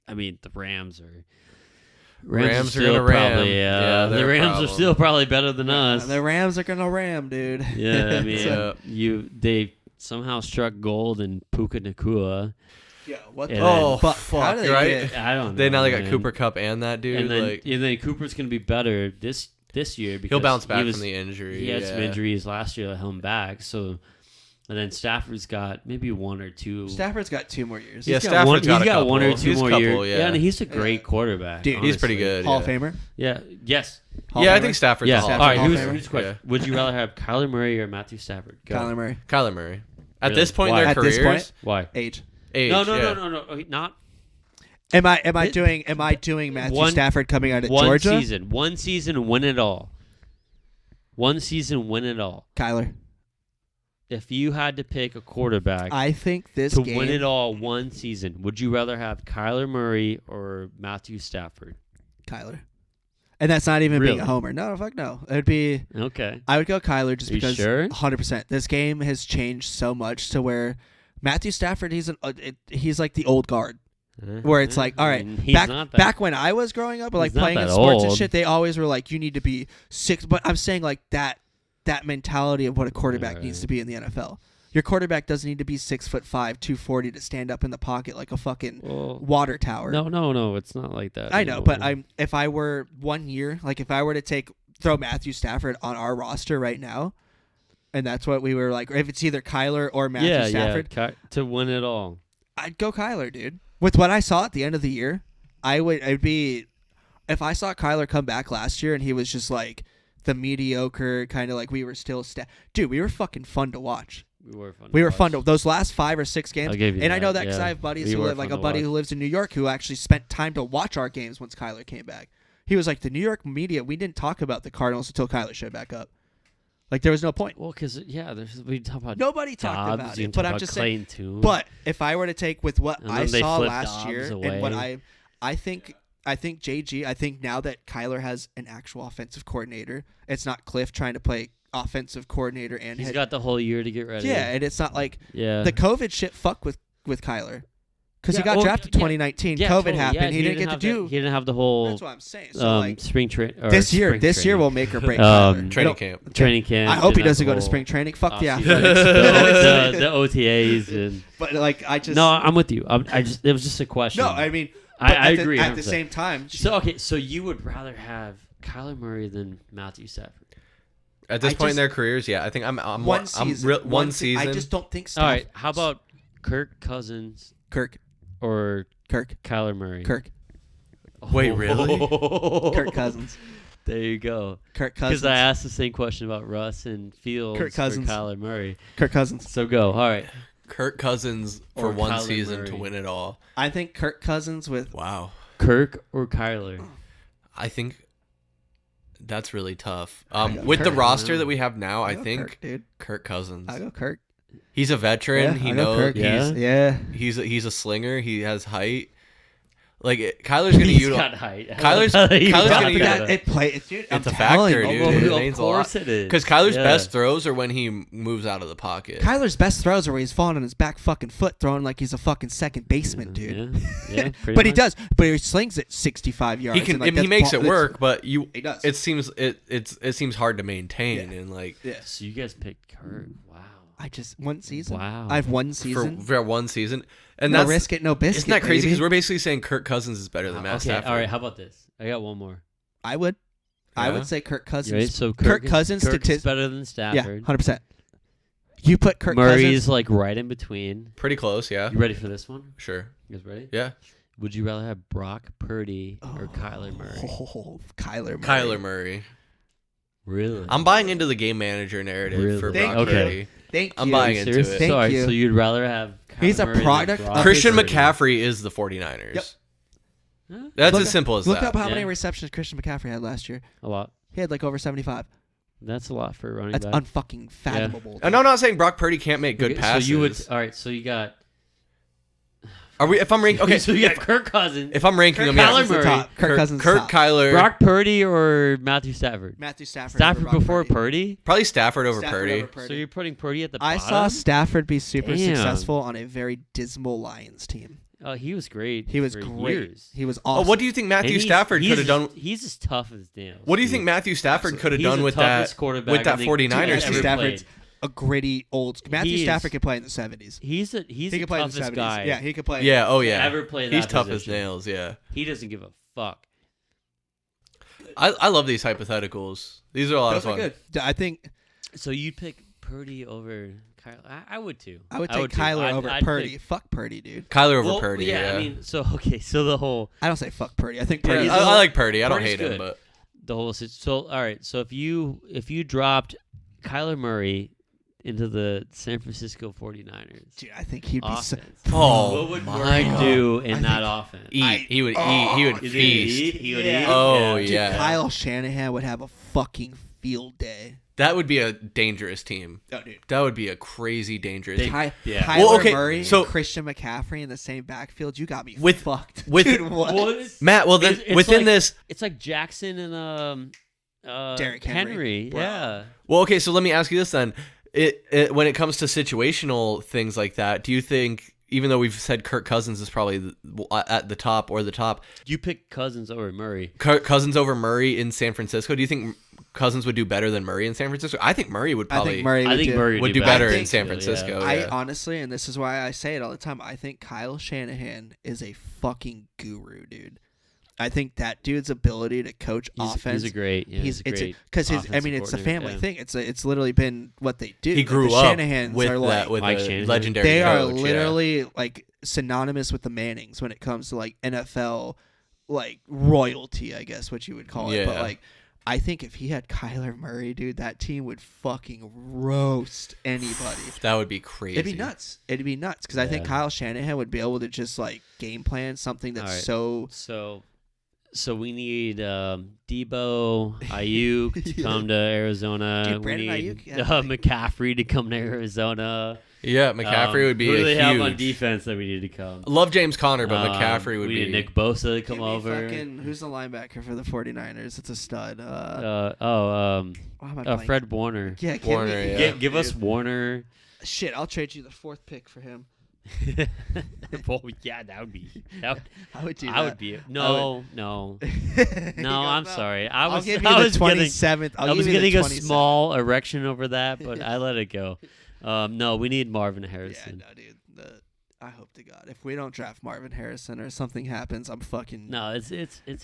I mean, the Rams are... Rams are gonna ram. Probably, the Rams are still probably better than us. The Rams are gonna ram, dude. Yeah, I mean, they somehow struck gold in Puka Nacua. Yeah, what? Fuck! Right? I don't know. They now got Cooper Kupp and that dude. And then Cooper's gonna be better this year because he'll bounce back from the injury. He had some injuries last year that held him back. So. And then Stafford's got maybe 1 or 2. Stafford's got 2 more years. Yeah, Stafford's got 1 or 2 more years. Yeah, and he's a great quarterback. Dude, he's pretty good. Hall of Famer? Yeah. Yes. I think Stafford's a Hall of Famer. All right, here's the question. Would you rather have Kyler Murray or Matthew Stafford? Go. Kyler Murray. At this point in their At careers? This point? Why? Age. No. Not. Am I doing Matthew Stafford coming out of Georgia? One season, win it all. Kyler. If you had to pick a quarterback, I think to win it all one season, would you rather have Kyler Murray or Matthew Stafford? Kyler. And that's not even being a homer. No, fuck no. It would be okay. I would go Kyler just because. Sure? 100%. This game has changed so much to where Matthew Stafford he's like the old guard. Where it's like, all right, back when I was growing up, like playing in sports and shit, they always were like, you need to be 6. But I'm saying like that mentality of what a quarterback needs to be in the NFL. Your quarterback doesn't need to be 6'5", 240 to stand up in the pocket like a fucking water tower. No, it's not like that. I know, but if I were 1 year, like if I were to throw Matthew Stafford on our roster right now, and that's what we were like, if it's either Kyler or Matthew Stafford to win it all, I'd go Kyler, dude. With what I saw at the end of the year, I'd be if I saw Kyler come back last year and he was just like the mediocre kind of like we were still dude, we were fucking fun to watch. We were fun to those last 5 or 6 games. I know that because I have buddies who live like a buddy who lives in New York who actually spent time to watch our games once Kyler came back. He was like, the New York media, we didn't talk about the Cardinals until Kyler showed back up. Like there was no point. Well, because we talk about nobody talked about it, but I'm just saying. Too. But if I were to take with what I saw last year and what I think JG, I think now that Kyler has an actual offensive coordinator, it's not Cliff trying to play offensive coordinator and he's got the whole year to get ready. Yeah, and it's not like the COVID shit fuck with Kyler. Because he got drafted 2019, COVID totally, happened. He didn't get to do. He didn't have the whole. That's what I'm saying. So spring training. This year will make or break. Training camp. I hope he doesn't go to spring training. Fuck the athletics. the OTAs and. But like I just. No, I'm with you. It was just a question. No, I mean. I agree. At the same time. So you would rather have Kyler Murray than Matthew Stafford? At this point in their careers, yeah, I think I'm one season. I just don't think. Stafford. All right, how about Kirk Cousins? Or Kyler Murray. Wait, really? Kirk Cousins. There you go. Kirk Cousins. Because I asked the same question about Russ and Fields Kirk Cousins. for Kyler Murray. Kirk Cousins. So go. All right. Kirk Cousins for one Kyler season Murray. to win it all. I think Kirk Cousins with... Wow. Kirk or Kyler? I think that's really tough. With the roster that we have now, I think Kirk Cousins. I go Kirk. He's a veteran. He knows. He's a slinger. He has height. Like Kyler's going to utilize. Kyler's going to utilize. It's a factor, dude. It means of course it is. Because Kyler's best throws are when he moves out of the pocket. Kyler's best throws are where he's falling on his back fucking foot, throwing like he's a fucking second baseman, dude. Yeah, but much. He does. But he slings it 65 yards. He makes it work, but he does. It seems hard to maintain and like. Yeah. So you guys picked Kirk. Wow. I just one season. Wow. I have one season for one season, and no risk it, no biscuit. Isn't that crazy? Because we're basically saying Kirk Cousins is better than Matt Stafford. All right. How about this? I got one more. I would. I would say Kirk Cousins. Right? So Kirk Cousins is better than Stafford. Yeah, 100%. You put Kirk Murray's Cousins like right in between. Pretty close, yeah. You ready for this one? Sure. You guys ready? Yeah. Would you rather have Brock Purdy or Kyler Murray? Oh, Kyler Murray. Kyler Murray. Really? I'm buying into the game manager narrative for Thank Brock you. Purdy. Thank you. I'm buying into Seriously? it. Thank Sorry, you. so you'd rather have Kyler He's a Murray than product Brock of Christian Purdy? McCaffrey is the 49ers. Yep. Huh? That's Look as simple as Look that. up how Yeah. many receptions Christian McCaffrey had last year. A lot. He had like over 75. That's a lot for a running That's back. unfucking fathomable. And I'm not saying Brock Purdy can't make good Okay, passes. So you would. All right. So you got. Are we? If I'm ranking, okay. So you got Kirk Cousins, If I'm ranking them, Kyler Cousins is Murray, top. Kirk Cousins is Kirk, top. Kyler, Brock Purdy, or Matthew Stafford. Matthew Stafford. Stafford over Brock before Purdy. Purdy. probably Stafford over Stafford Purdy. over Purdy. So you're putting Purdy at the I bottom. saw Stafford be super Damn. successful on a very dismal Lions team. Oh, he was great. He was for great. Years. He was Oh, awesome. what do you think And Matthew Stafford could have done? He's as tough as nails. What do you think Matthew Stafford could have He's done the with toughest that? quarterback With that I think 49ers ever Matthew team? Stafford's played. a gritty old. Matthew He is- Stafford could play in the 70s. He's He the could play in the toughest 70s. guy. Yeah, he could play. Yeah. Oh to yeah. ever play that He's tough as position. nails. Yeah. He doesn't give a fuck. I love these hypotheticals. These are a lot Those of are fun. good. I think So you'd pick Purdy over Kyler? I would too. I would take too. Kyler over I'd Purdy. pick- Fuck Purdy, dude. Kyler over Well, Purdy. yeah, Yeah. I mean, so okay, so the whole I don't say fuck Purdy. I think Yeah, Purdy's. I like Purdy. I don't Purdy's hate him, good. but the whole so all right, so if you dropped Kyler Murray into the San Francisco 49ers Dude, I think he'd be. offense, Oh, what would my Murray God. do in I that think- offense? eat. He would eat. He would Is feast. He would Yeah. eat. Oh, yeah. Dude, yeah. Kyle Shanahan would have a fucking field day. That would be a dangerous team. Oh, dude. That would be a crazy dangerous team. Yeah. Kyler Well, okay, Murray so- and Christian McCaffrey in the same backfield. You got me With- fucked. with- Dude, what? Well, it's- Matt, well then it's within like- this, It's like Jackson and Derrick Henry. Bro. Yeah. well, okay, so let me ask you this then. When it comes to situational things like that, do you think, even though we've said Kirk Cousins is probably at the top or the top, You pick Cousins over Murray. Kirk Cousins over Murray in San Francisco, do you think Cousins would do better than Murray in San Francisco? I think Murray would I probably think Murray would I think do. Murray would do better in San Yeah. Francisco. I yeah. honestly, and this is why I say it all the time, I think Kyle Shanahan is a fucking guru, dude. I think that dude's ability to coach offense. He's a great. Yeah, He's a great because his. I offensive mean, it's a coordinator, family yeah. thing. It's literally been what they do. He Like, grew the up Shanahans with are that like, with Mike a Shanahan. legendary they are coach. literally like synonymous with the Mannings when it comes to like NFL like royalty, I guess what you would call it. But Yeah. like, I think if he had Kyler Murray, dude, that team would fucking roast anybody. That would be crazy. It'd be nuts. It'd be nuts because I think Yeah. Kyle Shanahan would be able to just like game plan something that's All right. so. So we need Debo, Ayuk to come to Arizona. Dude, we Brandon need Ayuk, yeah. McCaffrey to come to Arizona. Yeah, McCaffrey would be Who do they a have on huge. defense that we need to come? Love James Conner, but McCaffrey would we be. need Nick Bosa to come Give me over. fucking, who's the linebacker for the 49ers? It's a stud. Why am I blanking? Fred Warner. Yeah, give Warner, me, yeah. Give us Warner. Shit, I'll trade you the 4th pick for him. Well, yeah, that would be. I would do I that. would be. No. No, No, I'm sorry. I I'll was. give you I the was getting. 27th. I was getting a 27th. small erection over that, but I let it go. No, we need Marvin Yeah, Harrison. no, dude. I hope to God if we don't draft Marvin Harrison or something happens, I'm fucking No, it's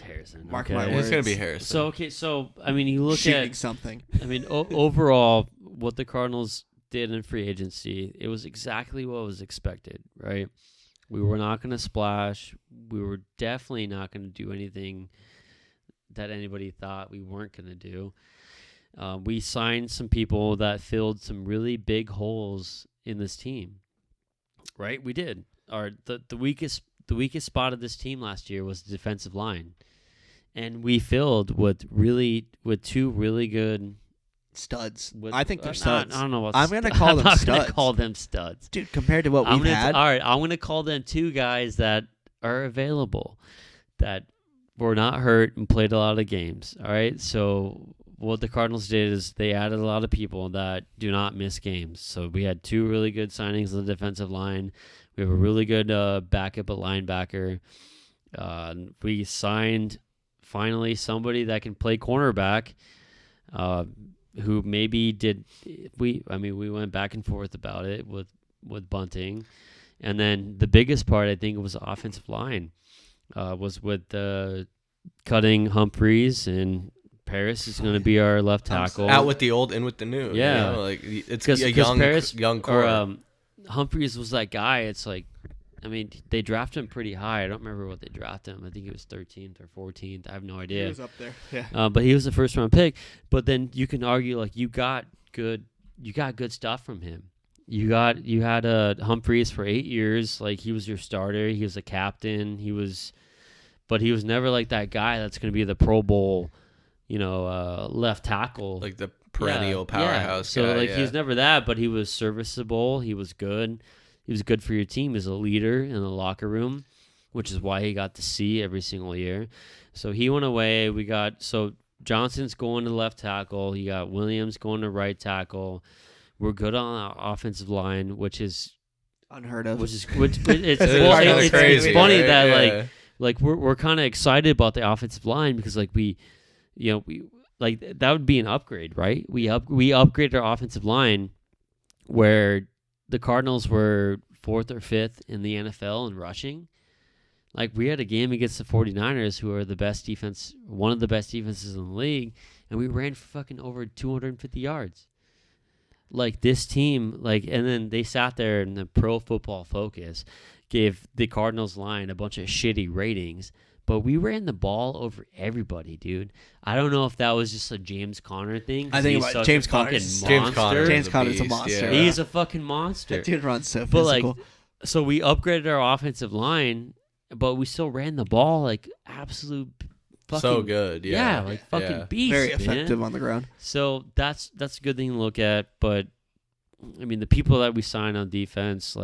Harrison. Mark okay? my It's gonna be words. Harrison. So so I mean, you look shooting at. something. I mean, overall, what the Cardinals did in free agency, it was exactly what was expected, right? We were not going to splash. We were definitely not going to do anything that anybody thought we weren't going to do. We signed some people that filled some really big holes in this team, right? We did. The weakest spot of this team last year was the defensive line, and we filled with two really good Studs. with- I think they're I studs. don't know what I'm gonna call I'm them not studs. gonna call them studs. Dude, compared to what we've had. All right, I'm gonna call them two guys that are available, that were not hurt and played a lot of games. All right, so what the Cardinals did is they added a lot of people that do not miss games. So we had two really good signings on the defensive line. We have a really good backup at linebacker. We signed finally somebody that can play cornerback. Who maybe did we went back and forth about it with Bunting, and then the biggest part I think was the offensive line, was with cutting Humphreys and Paris is going to be our left tackle. Out with the old, in with the new. Yeah. You know, like it's a young core. Or, Humphreys was that guy. It's like, I mean, they drafted him pretty high. I don't remember what they drafted him. I think it was 13th or 14th. I have no idea. He was up there. Yeah. But he was the first round pick. But then you can argue like you got good stuff from him. You had Humphreys for 8 years. Like he was your starter. He was a captain. But he was never like that guy that's going to be the Pro Bowl, left tackle. Like the perennial powerhouse. So guy, he was never that, but he was serviceable. He was good. He was good for your team as a leader in the locker room, which is why he got to see every single year. So he went away. Johnson's going to left tackle. You got Williams going to right tackle. We're good on our offensive line, which is unheard of. It's crazy, funny right? that like we're kind of excited about the offensive line because like we like that would be an upgrade, right? We upgraded our offensive line where the Cardinals were 4th or 5th in the NFL in rushing. Like we had a game against the 49ers who are the best defense, one of the best defenses in the league, and we ran for fucking over 250 yards. Like this team, and then they sat there and the Pro Football Focus gave the Cardinals line a bunch of shitty ratings, but we ran the ball over everybody, dude. I don't know if that was just a James Conner thing. I think about James Conner. James Conner's a monster. Yeah. He's a fucking monster. That dude runs so physical. But so we upgraded our offensive line, but we still ran the ball like absolute fucking so good. Yeah, like fucking beast. Very effective man. on the ground. So that's a good thing to look at. But I mean, the people that we sign on defense,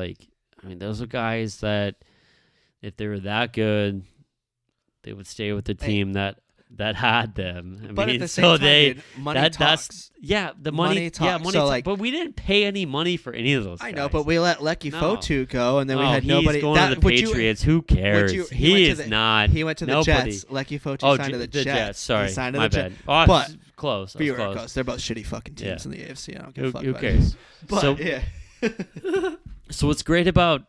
those are guys that if they were that good, they would stay with the team that had them. But at the same time, dude, money talks. The money talks. Money so but we didn't pay any money for any of those guys. I know, but we let Lecky Fotu go, and then we had he's nobody. Going to the Patriots. Who cares? He is not. He went to the Jets. Lecky Fotu signed to the Jets. Sorry, he signed to my the bad. Jets. Oh, but close. you were close. They're both shitty fucking teams in the AFC. I don't give a fuck. Who cares? But So what's great about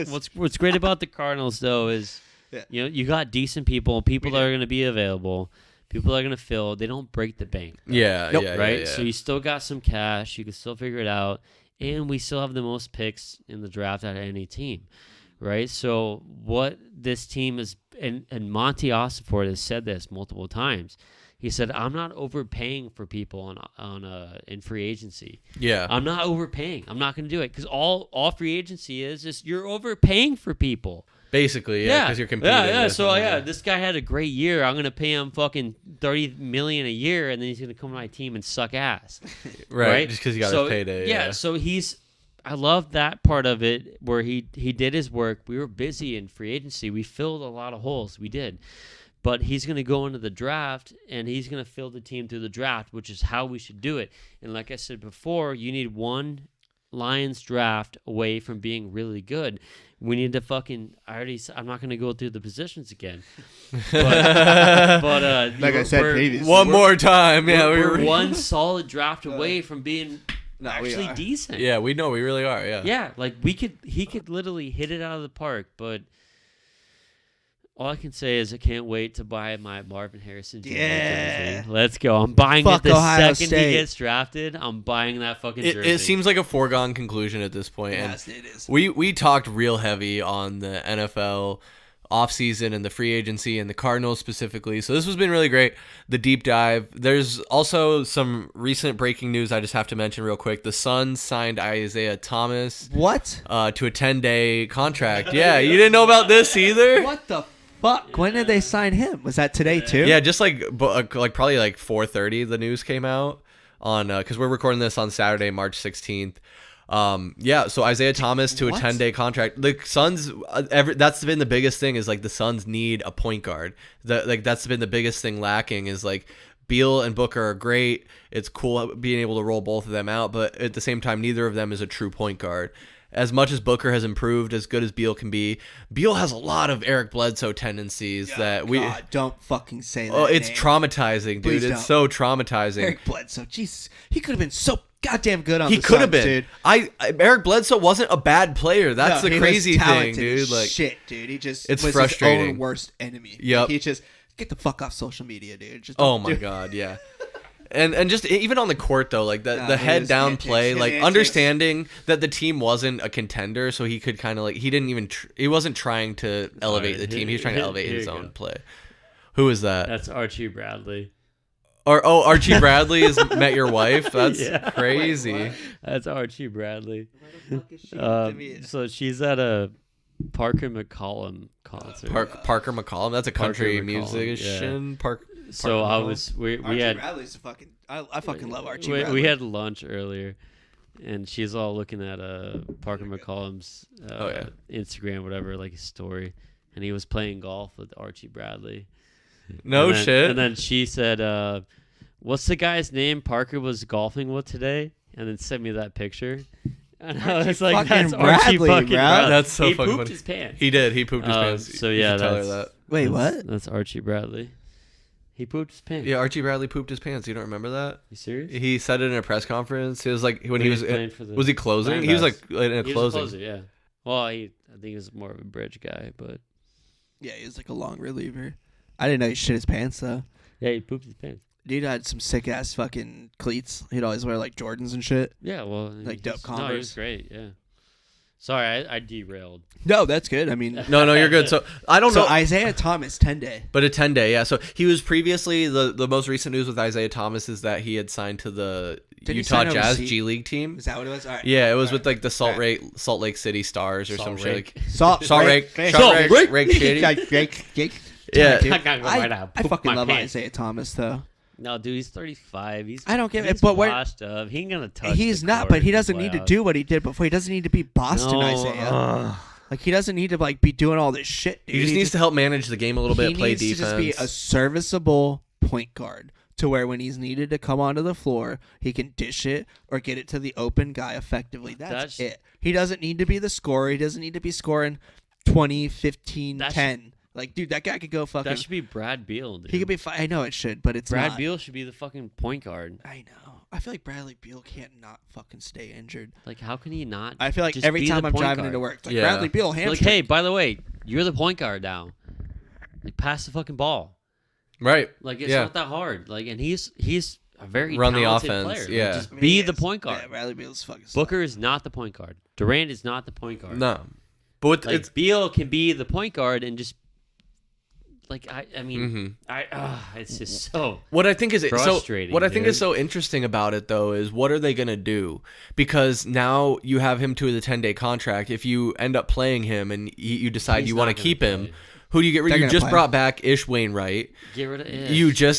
what's great about the Cardinals though is you got decent people that are going to be available, people that are going to fill. They don't break the bank. Right. So you still got some cash. You can still figure it out, and we still have the most picks in the draft out of any team, right? So what this team is, and Monty Ossenford has said this multiple times. He said, "I'm not overpaying for people in free agency. Yeah, I'm not overpaying. I'm not going to do it because all free agency is you're overpaying for people. Basically, because you're competing. So this guy had a great year. I'm going to pay him fucking $30 million a year, and then he's going to come to my team and suck ass, right? Just because he got his payday. Yeah. So I love that part of it where he did his work. We were busy in free agency. We filled a lot of holes. We did. But he's going to go into the draft, and he's going to fill the team through the draft, which is how we should do it. And like I said before, you need one Lions draft away from being really good. We need to I'm not going to go through the positions again. But like I said previously. One more time. We're one solid draft away from being actually decent. Yeah, we know we really are. Yeah. Yeah, like he could literally hit it out of the park, but all I can say is I can't wait to buy my Marvin Harrison Jr. jersey. Let's go. I'm buying it the Ohio second State. he gets drafted. I'm buying that fucking jersey. It seems like a foregone conclusion at this point. Yes, it is. We talked real heavy on the NFL offseason and the free agency and the Cardinals specifically. So this has been really great, the deep dive. There's also some recent breaking news I just have to mention real quick. The Suns signed Isaiah Thomas. What? To a 10-day contract. Yeah, you didn't know about this either? What the fuck? When did they sign him? Was that today too? Yeah, just like probably like 4:30 the news came out on because we're recording this on Saturday, March 16th. So Isaiah Thomas to a 10-day contract. The Suns, that's been the biggest thing is like the Suns need a point guard. That's been the biggest thing lacking is like Beal and Booker are great. It's cool being able to roll both of them out, but at the same time, neither of them is a true point guard. As much as Booker has improved, as good as Beal can be, Beal has a lot of Eric Bledsoe tendencies don't fucking say that. Oh, it's name. Traumatizing, dude. Please it's don't. so traumatizing. Eric Bledsoe, Jesus, he could have been so goddamn good on. He the could have Suns, been. Dude. Eric Bledsoe wasn't a bad player. That's the crazy thing, dude. Shit, dude. He just it's was frustrating. his own worst enemy. Yep. He just get the fuck off social media, dude. Just Oh my god, yeah. And just even on the court though, like the head down play, like understanding that the team wasn't a contender, so he could kind of like he didn't even he wasn't trying to elevate the team. He was trying to elevate his own play. Who is that? That's Archie Bradley. Archie Bradley has met your wife. That's crazy. Wait, That's Archie Bradley. Where the fuck is she? So she's at a Parker McCollum concert. Parker McCollum. That's a country Parker McCollum, musician. So I was we Archie had Bradley's a fucking. I fucking love Archie. we, Bradley. we had lunch earlier, and she's all looking at Parker McCollum's Instagram, whatever, like his story, and he was playing golf with Archie Bradley. No shit. And then she said, "What's the guy's name Parker was golfing with today?" And then sent me that picture. And I was like, "That's Archie Bradley, fucking bro. Bradley." That's so he fucking pooped funny. his pants. He did. He pooped his pants. So You yeah, should tell her that's that. Wait, that's- what? That's Archie Bradley. He pooped his pants. Yeah, Archie Bradley pooped his pants. You don't remember that? You serious? He said it in a press conference. He was like when he was playing for the was he closing? He was like in a He was a closing. closer, yeah. Well, I think he was more of a bridge guy, but Yeah, he was like a long reliever. I didn't know he shit his pants though. yeah, he pooped his pants. Dude had some sick ass fucking cleats. He'd always wear like Jordans and shit. Yeah, well, Like dope No, he Converse. was great. Yeah. Sorry, I derailed. No, that's good. I mean, No, you're good. So I don't so know. Isaiah Thomas 10-day. But a 10-day, yeah. So he was previously the most recent news with Isaiah Thomas is that he had signed to the Did he Utah sign Jazz overseas? G League team. Is that what it was? All right. Yeah, it was All with like the Salt Lake City Stars or Salt some shit. Rake. Like, Salt Rake Shady. Yeah. I gotta go right now. I Poop fucking my love pants. Isaiah Thomas though. No, dude, he's 35. I don't give he's it, but where- washed up. He ain't gonna touch. He's the not, court but he in doesn't need to playoffs. do what he did before. He doesn't need to be Boston No, Isaiah. Like he doesn't need to like be doing all this shit. Dude. He just needs to help manage the game a little bit, play needs defense. to just be a serviceable point guard to where when he's needed to come onto the floor, he can dish it or get it to the open guy effectively. That's it. He doesn't need to be the scorer. He doesn't need to be scoring 20, 15, 10. Like, dude, that guy could go fucking. That should be Brad Beal, dude. He could be. I know it should, but it's Brad not. Beal should be the fucking point guard. I know. I feel like Bradley Beal can't not fucking stay injured. Like, how can he not? I feel like just every be time the I'm point driving guard? into work, it's like Yeah. Bradley Beal hamstring. Like, hey, by the way, you're the point guard now. Like, pass the fucking ball. Right. Like, it's Yeah. not that hard. Like, and he's a very Run the talented offense, player. Like, yeah. just I mean, be he the is. point guard. Yeah, Bradley Beal's fucking. Booker is not the point guard. Durant is not the point guard. No. But with, Like, it's Beal can be the point guard and just. Like I mean, Mm-hmm. it's just so. what I think is frustrating, so. What I think dude. is so interesting about it though is what are they gonna do? Because now you have him to the 10-day contract. If you end up playing him and you decide He's you not want to gonna keep him, play. who do you get rid? They're You gonna just play. brought back Ish Wainwright. Get rid of Ish.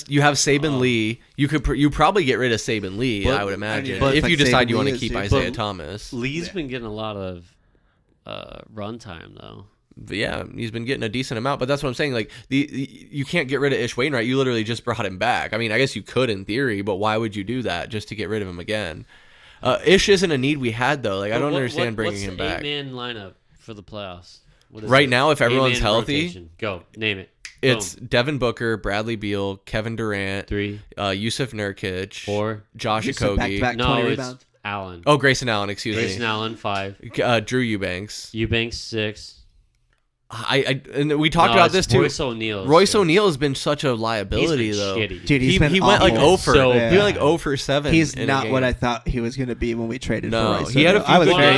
You have Saban Lee. You probably get rid of Saban Lee. But- I would imagine but if like you decide Saban you want Lee to is, keep dude. Isaiah But Thomas. Lee's Yeah. been getting a lot of run time though. But yeah, he's been getting a decent amount. But that's what I'm saying. Like you can't get rid of Ish Wainwright. You literally just brought him back. I mean, I guess you could in theory, but why would you do that just to get rid of him again? Ish isn't a need we had though. Like I don't understand bringing him back. What's the 8-man lineup for the playoffs? What is Right it? now, if everyone's 8-man healthy, rotation. Go name it. it's Boom. Devin Booker, Bradley Beal, Kevin Durant, 3, Yusuf Nurkic, 4. Josh Yusuf Okogie. back-to-back. No, 20 it's rebounds. Allen. Oh, Grayson Allen. Excuse Grayson me. Allen 5. Drew Eubanks. Eubanks 6. And we talked about this too. Royce O'Neal. Royce O'Neal has been such a liability He's been though. shitty. Dude, he's been he went like awful. 0 for So he went like bad. 0 for 7. He's in a not game. what I thought he was going to be when we traded No, for Royce. he had a O'Neal. few I was good Well,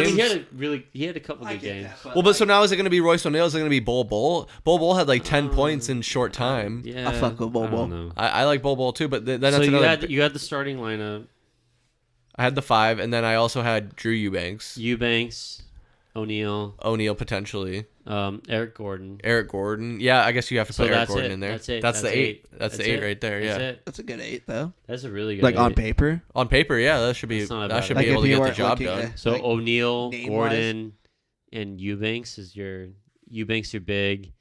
games. he had a couple good games. Well, but so now is it going to be Royce O'Neal? Is it going to be Bol Bol? Bol Bol had like 10 points in short time. Yeah, I fuck with Bol I don't Bol. know. I like Bol Bol too, but then that's So another. you had the starting lineup: I had the 5, and then I also had Drew Eubanks, Eubanks, O'Neal, O'Neal potentially, Eric Gordon. Eric Gordon. Yeah, I guess you have to So put Eric that's Gordon it. in there. That's it. That's the That's 8. eight. That's the That's 8 it. right there. Yeah. That's it. That's a good 8 though. That's a really good. Like on 8. paper. On paper, yeah, that should be That's not a that bad should idea. be able Like, to if get you the were job looking done. at- So like, O'Neal, name-wise? Gordon, and Eubanks is your big.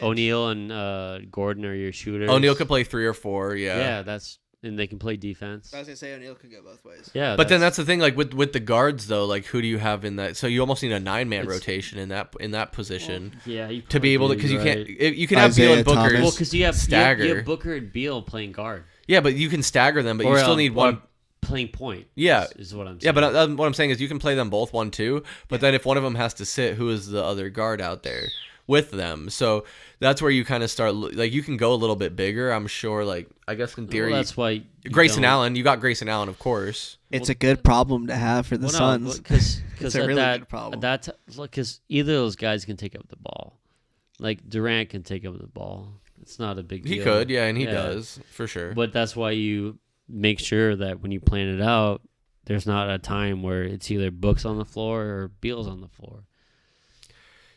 O'Neal and Gordon are your shooters. O'Neal could play 3 or 4. Yeah, and they can play defense. I was gonna say O'Neal could go both ways. Yeah, But then that's the thing, like with the guards though, like who do you have in that? So you almost need a 9-man It's- rotation in that position yeah, you to be able to, probably because you do, can't. right. You can have Beal Isaiah and Booker. Thomas. Well, because you have stagger. Booker and Beal playing guard. Yeah, but you can stagger them, but you Or, still need one. playing point. Yeah. is what I'm saying. Yeah, but what I'm saying is you can play them both 1-2, but then if one of them has to sit, who is the other guard out there? with them. So that's where you kind of start, like, you can go a little bit bigger, I'm sure. Like, I guess in theory, that's why Grayson Allen, you got Grayson Allen, of course. It's a good problem to have for the Suns. Because it's a really good problem. Because either of those guys can take up the ball. Like, Durant can take up the ball. It's not a big deal. He could, yeah, and he does, for sure. But that's why you make sure that when you plan it out, there's not a time where it's either Book's on the floor or Beal's on the floor.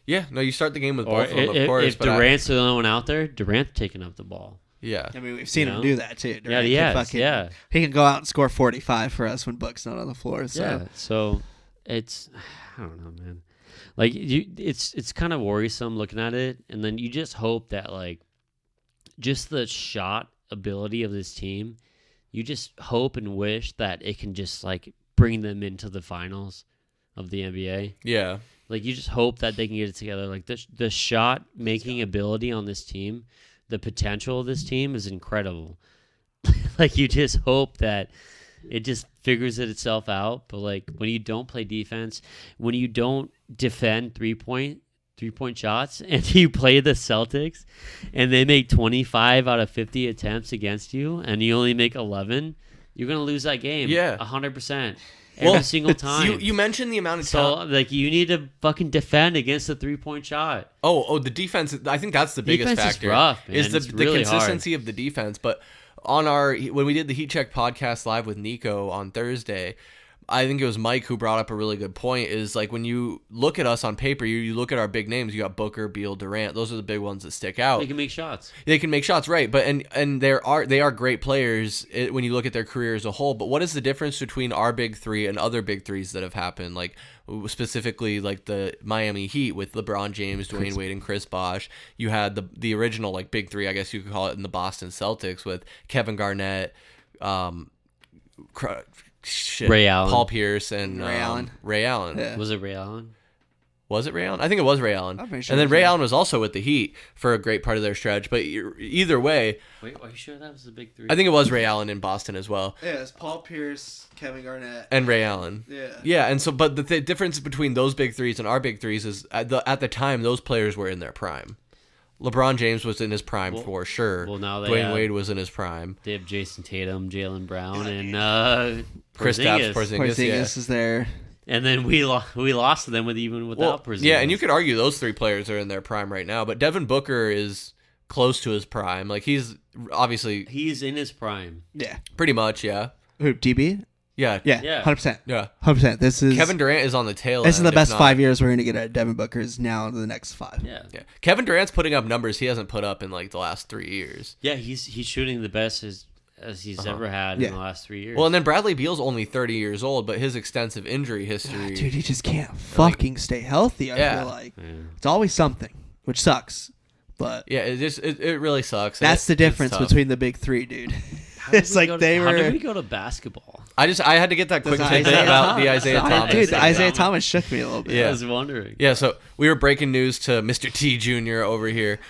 Yeah, no, you start the game with both of them, of course. If Durant's the only one out there, Durant's taking up the ball. Yeah. I mean, we've seen him do that, too. Durant he can go out and score 45 for us when Book's not on the floor. So. Yeah, so it's, I don't know, man. Like, it's kind of worrisome looking at it, and then you just hope that, like, just the shot ability of this team, you just hope and wish that it can just, like, bring them into the finals of the NBA. Yeah. Like, you just hope that they can get it together. Like, the shot-making ability on this team, the potential of this team is incredible. Like, you just hope that it just figures itself out. But, like, when you don't play defense, when you don't defend three-point shots, and you play the Celtics, and they make 25 out of 50 attempts against you, and you only make 11, you're going to lose that game. Yeah. 100%. Every single time. You mentioned the amount of time. So, like, you need to fucking defend against the 3-point shot. Oh, the defense. I think that's the biggest factor. Defense is rough, man. Is the really consistency hard. of the defense. But when we did the Heat Check podcast live with Nico on Thursday, I think it was Mike who brought up a really good point, is like when you look at us on paper, you look at our big names, you got Booker, Beal, Durant. Those are the big ones that stick out. They can make shots. They can make shots, right. But and they are great players when you look at their career as a whole. But what is the difference between our big three and other big threes that have happened? Like specifically like the Miami Heat with LeBron James, Dwayne Wade, and Chris Bosh. You had the original like big three, I guess you could call it, in the Boston Celtics with Kevin Garnett, Ray Allen, Paul Pierce, and Ray Allen. Yeah. Was it Ray Allen? Was it Ray Allen? I think it was Ray Allen. I'm pretty sure. And then Ray Allen was also with the Heat for a great part of their stretch. But either way, wait, are you sure that was the big three? I think it was Ray Allen in Boston as well. Yeah, it's Paul Pierce, Kevin Garnett, and Ray Allen. Yeah. And so, but the difference between those big threes and our big threes is at the time those players were in their prime. LeBron James was in his prime for sure. Well, now Dwayne Wade was in his prime. They have Jason Tatum, Jaylen Brown, and Kristaps Porzingis is there. And then we lost to them without Porzingis. Yeah, and you could argue those three players are in their prime right now. But Devin Booker is close to his prime. Like he's in his prime. Yeah, pretty much. Yeah. Who, DB? Yeah. 100%. Yeah, 100%. This is Kevin Durant is on the tail. This is the best 5 years we're going to get at Devin Booker's now in the next 5. Yeah. Kevin Durant's putting up numbers he hasn't put up in like the last 3 years. Yeah, he's shooting the best as he's ever had in the last 3 years. Well, and then Bradley Beal's only 30 years old, but his extensive injury history. Dude, he just can't fucking stay healthy. I feel like it's always something, which sucks. But yeah, it really sucks. That's the difference between the big three, dude. It's like how did we go to basketball? I had to get that quick tidbit about the Isaiah Thomas. Dude, Isaiah Thomas shook me a little bit. Yeah. I was wondering. Yeah, so we were breaking news to Mr. T Jr. over here.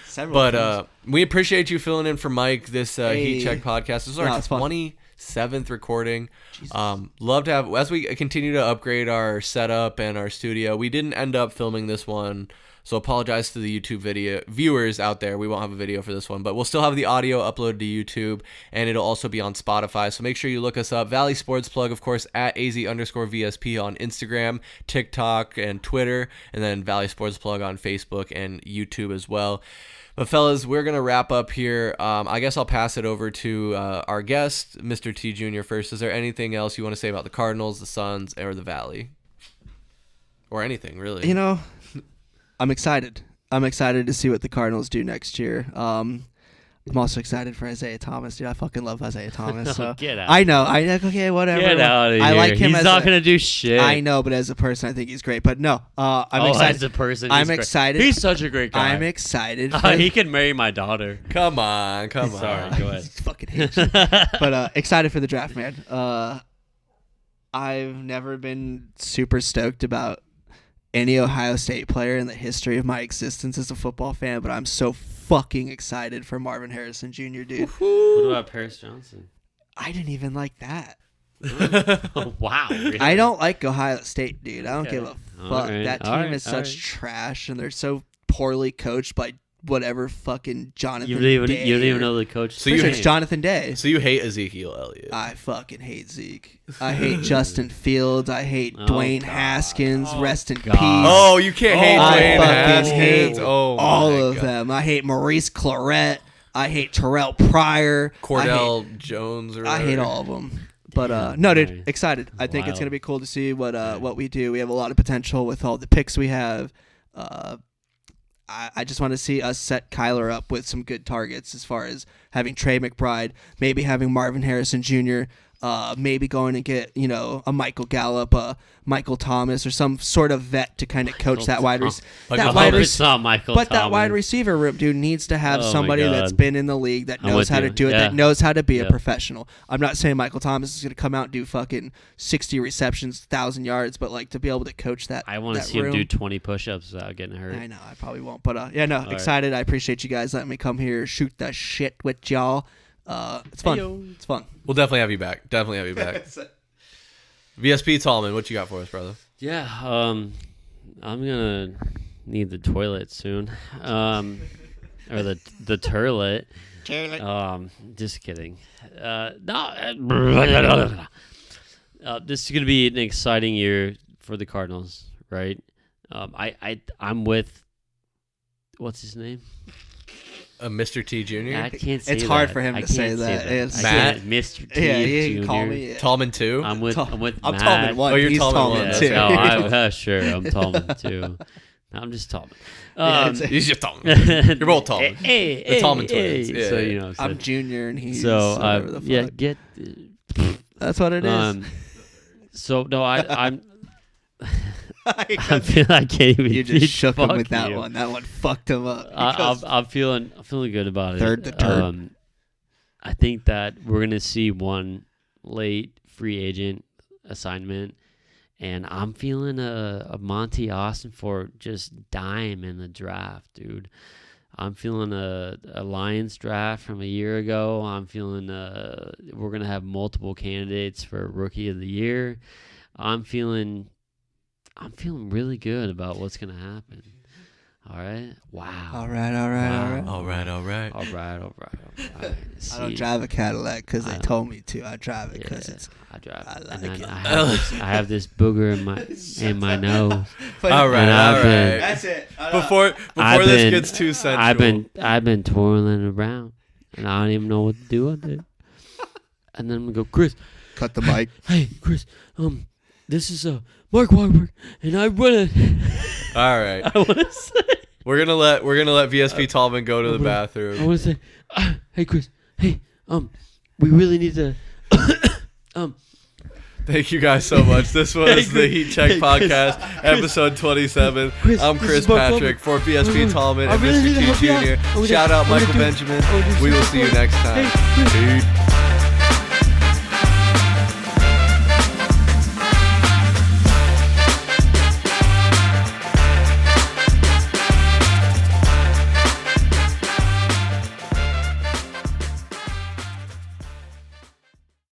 We appreciate you filling in for Mike this Heat Check podcast. This is our 27th recording. Love to have, as we continue to upgrade our setup and our studio, we didn't end up filming this one. So apologize to the YouTube video viewers out there. We won't have a video for this one, but we'll still have the audio uploaded to YouTube, and it'll also be on Spotify. So make sure you look us up. Valley Sports Plug, of course, at AZ_VSP on Instagram, TikTok, and Twitter, and then Valley Sports Plug on Facebook and YouTube as well. But fellas, we're going to wrap up here. I guess I'll pass it over to our guest, Mr. T Jr. first. Is there anything else you want to say about the Cardinals, the Suns, or the Valley? Or anything, really. You know, I'm excited. I'm excited to see what the Cardinals do next year. I'm also excited for Isaiah Thomas, dude. I fucking love Isaiah Thomas. So get out. I know. Okay, whatever. Get out of here. I like him. He's not gonna do shit. I know, but as a person, I think he's great. But no, I'm excited. As a person, I'm excited. He's such a great guy. I'm excited. He can marry my daughter. Come on. Sorry, go ahead. Fucking hate you. But excited for the draft, man. I've never been super stoked about any Ohio State player in the history of my existence as a football fan, but I'm so fucking excited for Marvin Harrison Jr., dude. What about Paris Johnson? I didn't even like that. Wow. Really? I don't like Ohio State, dude. I don't give a fuck. Right. That team is such trash, and they're so poorly coached by whatever fucking Jonathan You don't Day. even know the coach. So you it's Jonathan Day. So you hate Ezekiel Elliott. I fucking hate Zeke. I hate Justin Fields. I hate Dwayne Haskins. Rest in peace. Oh, you can't hate Dwayne fucking hate Haskins. Oh, all my of God. them. I hate Maurice Clarett. I hate Terrell Pryor. Cordell Jones. Or I hate whatever. all of them. But no, dude, Nice. excited. I think it's Wild. gonna be cool to see what we do. We have a lot of potential with all the picks we have. I just want to see us set Kyler up with some good targets as far as having Trey McBride, maybe having Marvin Harrison Jr., maybe going and get, a Michael Gallup, Michael Thomas, or some sort of vet to kind of coach that wide receiver. That wide receiver room, dude, needs to have somebody that's been in the league that knows how to do it, that knows how to be a professional. I'm not saying Michael Thomas is going to come out and do fucking 60 receptions, 1,000 yards, but like to be able to coach that. I want to see him do 20 push-ups without getting hurt. I know, I probably won't, but excited. I appreciate you guys letting me come here, shoot the shit with y'all. It's fun. Hey-yo. It's fun. We'll definitely have you back. VSP Tallman, what you got for us, brother? Yeah, I'm gonna need the toilet soon, or the turlet. Just kidding. No. This is gonna be an exciting year for the Cardinals, right? I'm with, what's his name? Mr. T Jr. I can't say It's that. hard for him I to can't say that. It's Matt? Mr. T Yeah, you Jr. can call me. Tallman 2. I'm with I'm Matt. Tallman 1. Oh, you're He's Tallman 1. 2. Yeah, sure, I'm Tallman 2. I'm just Tallman. He's just Tallman. You're both Tallman. The Tallman twins. Yeah, So, yeah. I'm Junior and he's so whatever the fuck. get. That's what it is. So no, I'm. I feel I can't even. You just shook him fuck with that you. one. That one fucked him up. I'm feeling good about it. Third to turd. I think that we're gonna see one late free agent assignment, and I'm feeling a Monty Austin for just dime in the draft, dude. I'm feeling a Lions draft from a year ago. I'm feeling we're gonna have multiple candidates for Rookie of the Year. I'm feeling really good about what's gonna happen. All right. Wow. All right. I don't drive a Cadillac because they told me to. I drive it because I drive. I like and it. I have this booger in my nose. All right. That's it. Before this gets too sensual. I've been twirling around, and I don't even know what to do with it. And then I'm gonna go, Chris. Cut the mic. Hey, Chris. This is Mark Wahlberg, and I wanna. All right. I wanna say. We're gonna let VSP Tallman go to the bathroom. I wanna say, hey, Chris. Hey, we really need to. Thank you guys so much. This was the Heat Check Podcast, episode 27. I'm Chris Patrick for VSP Tallman and Mr. T Jr. Shout out Michael Benjamin. We will see you next time. Peace.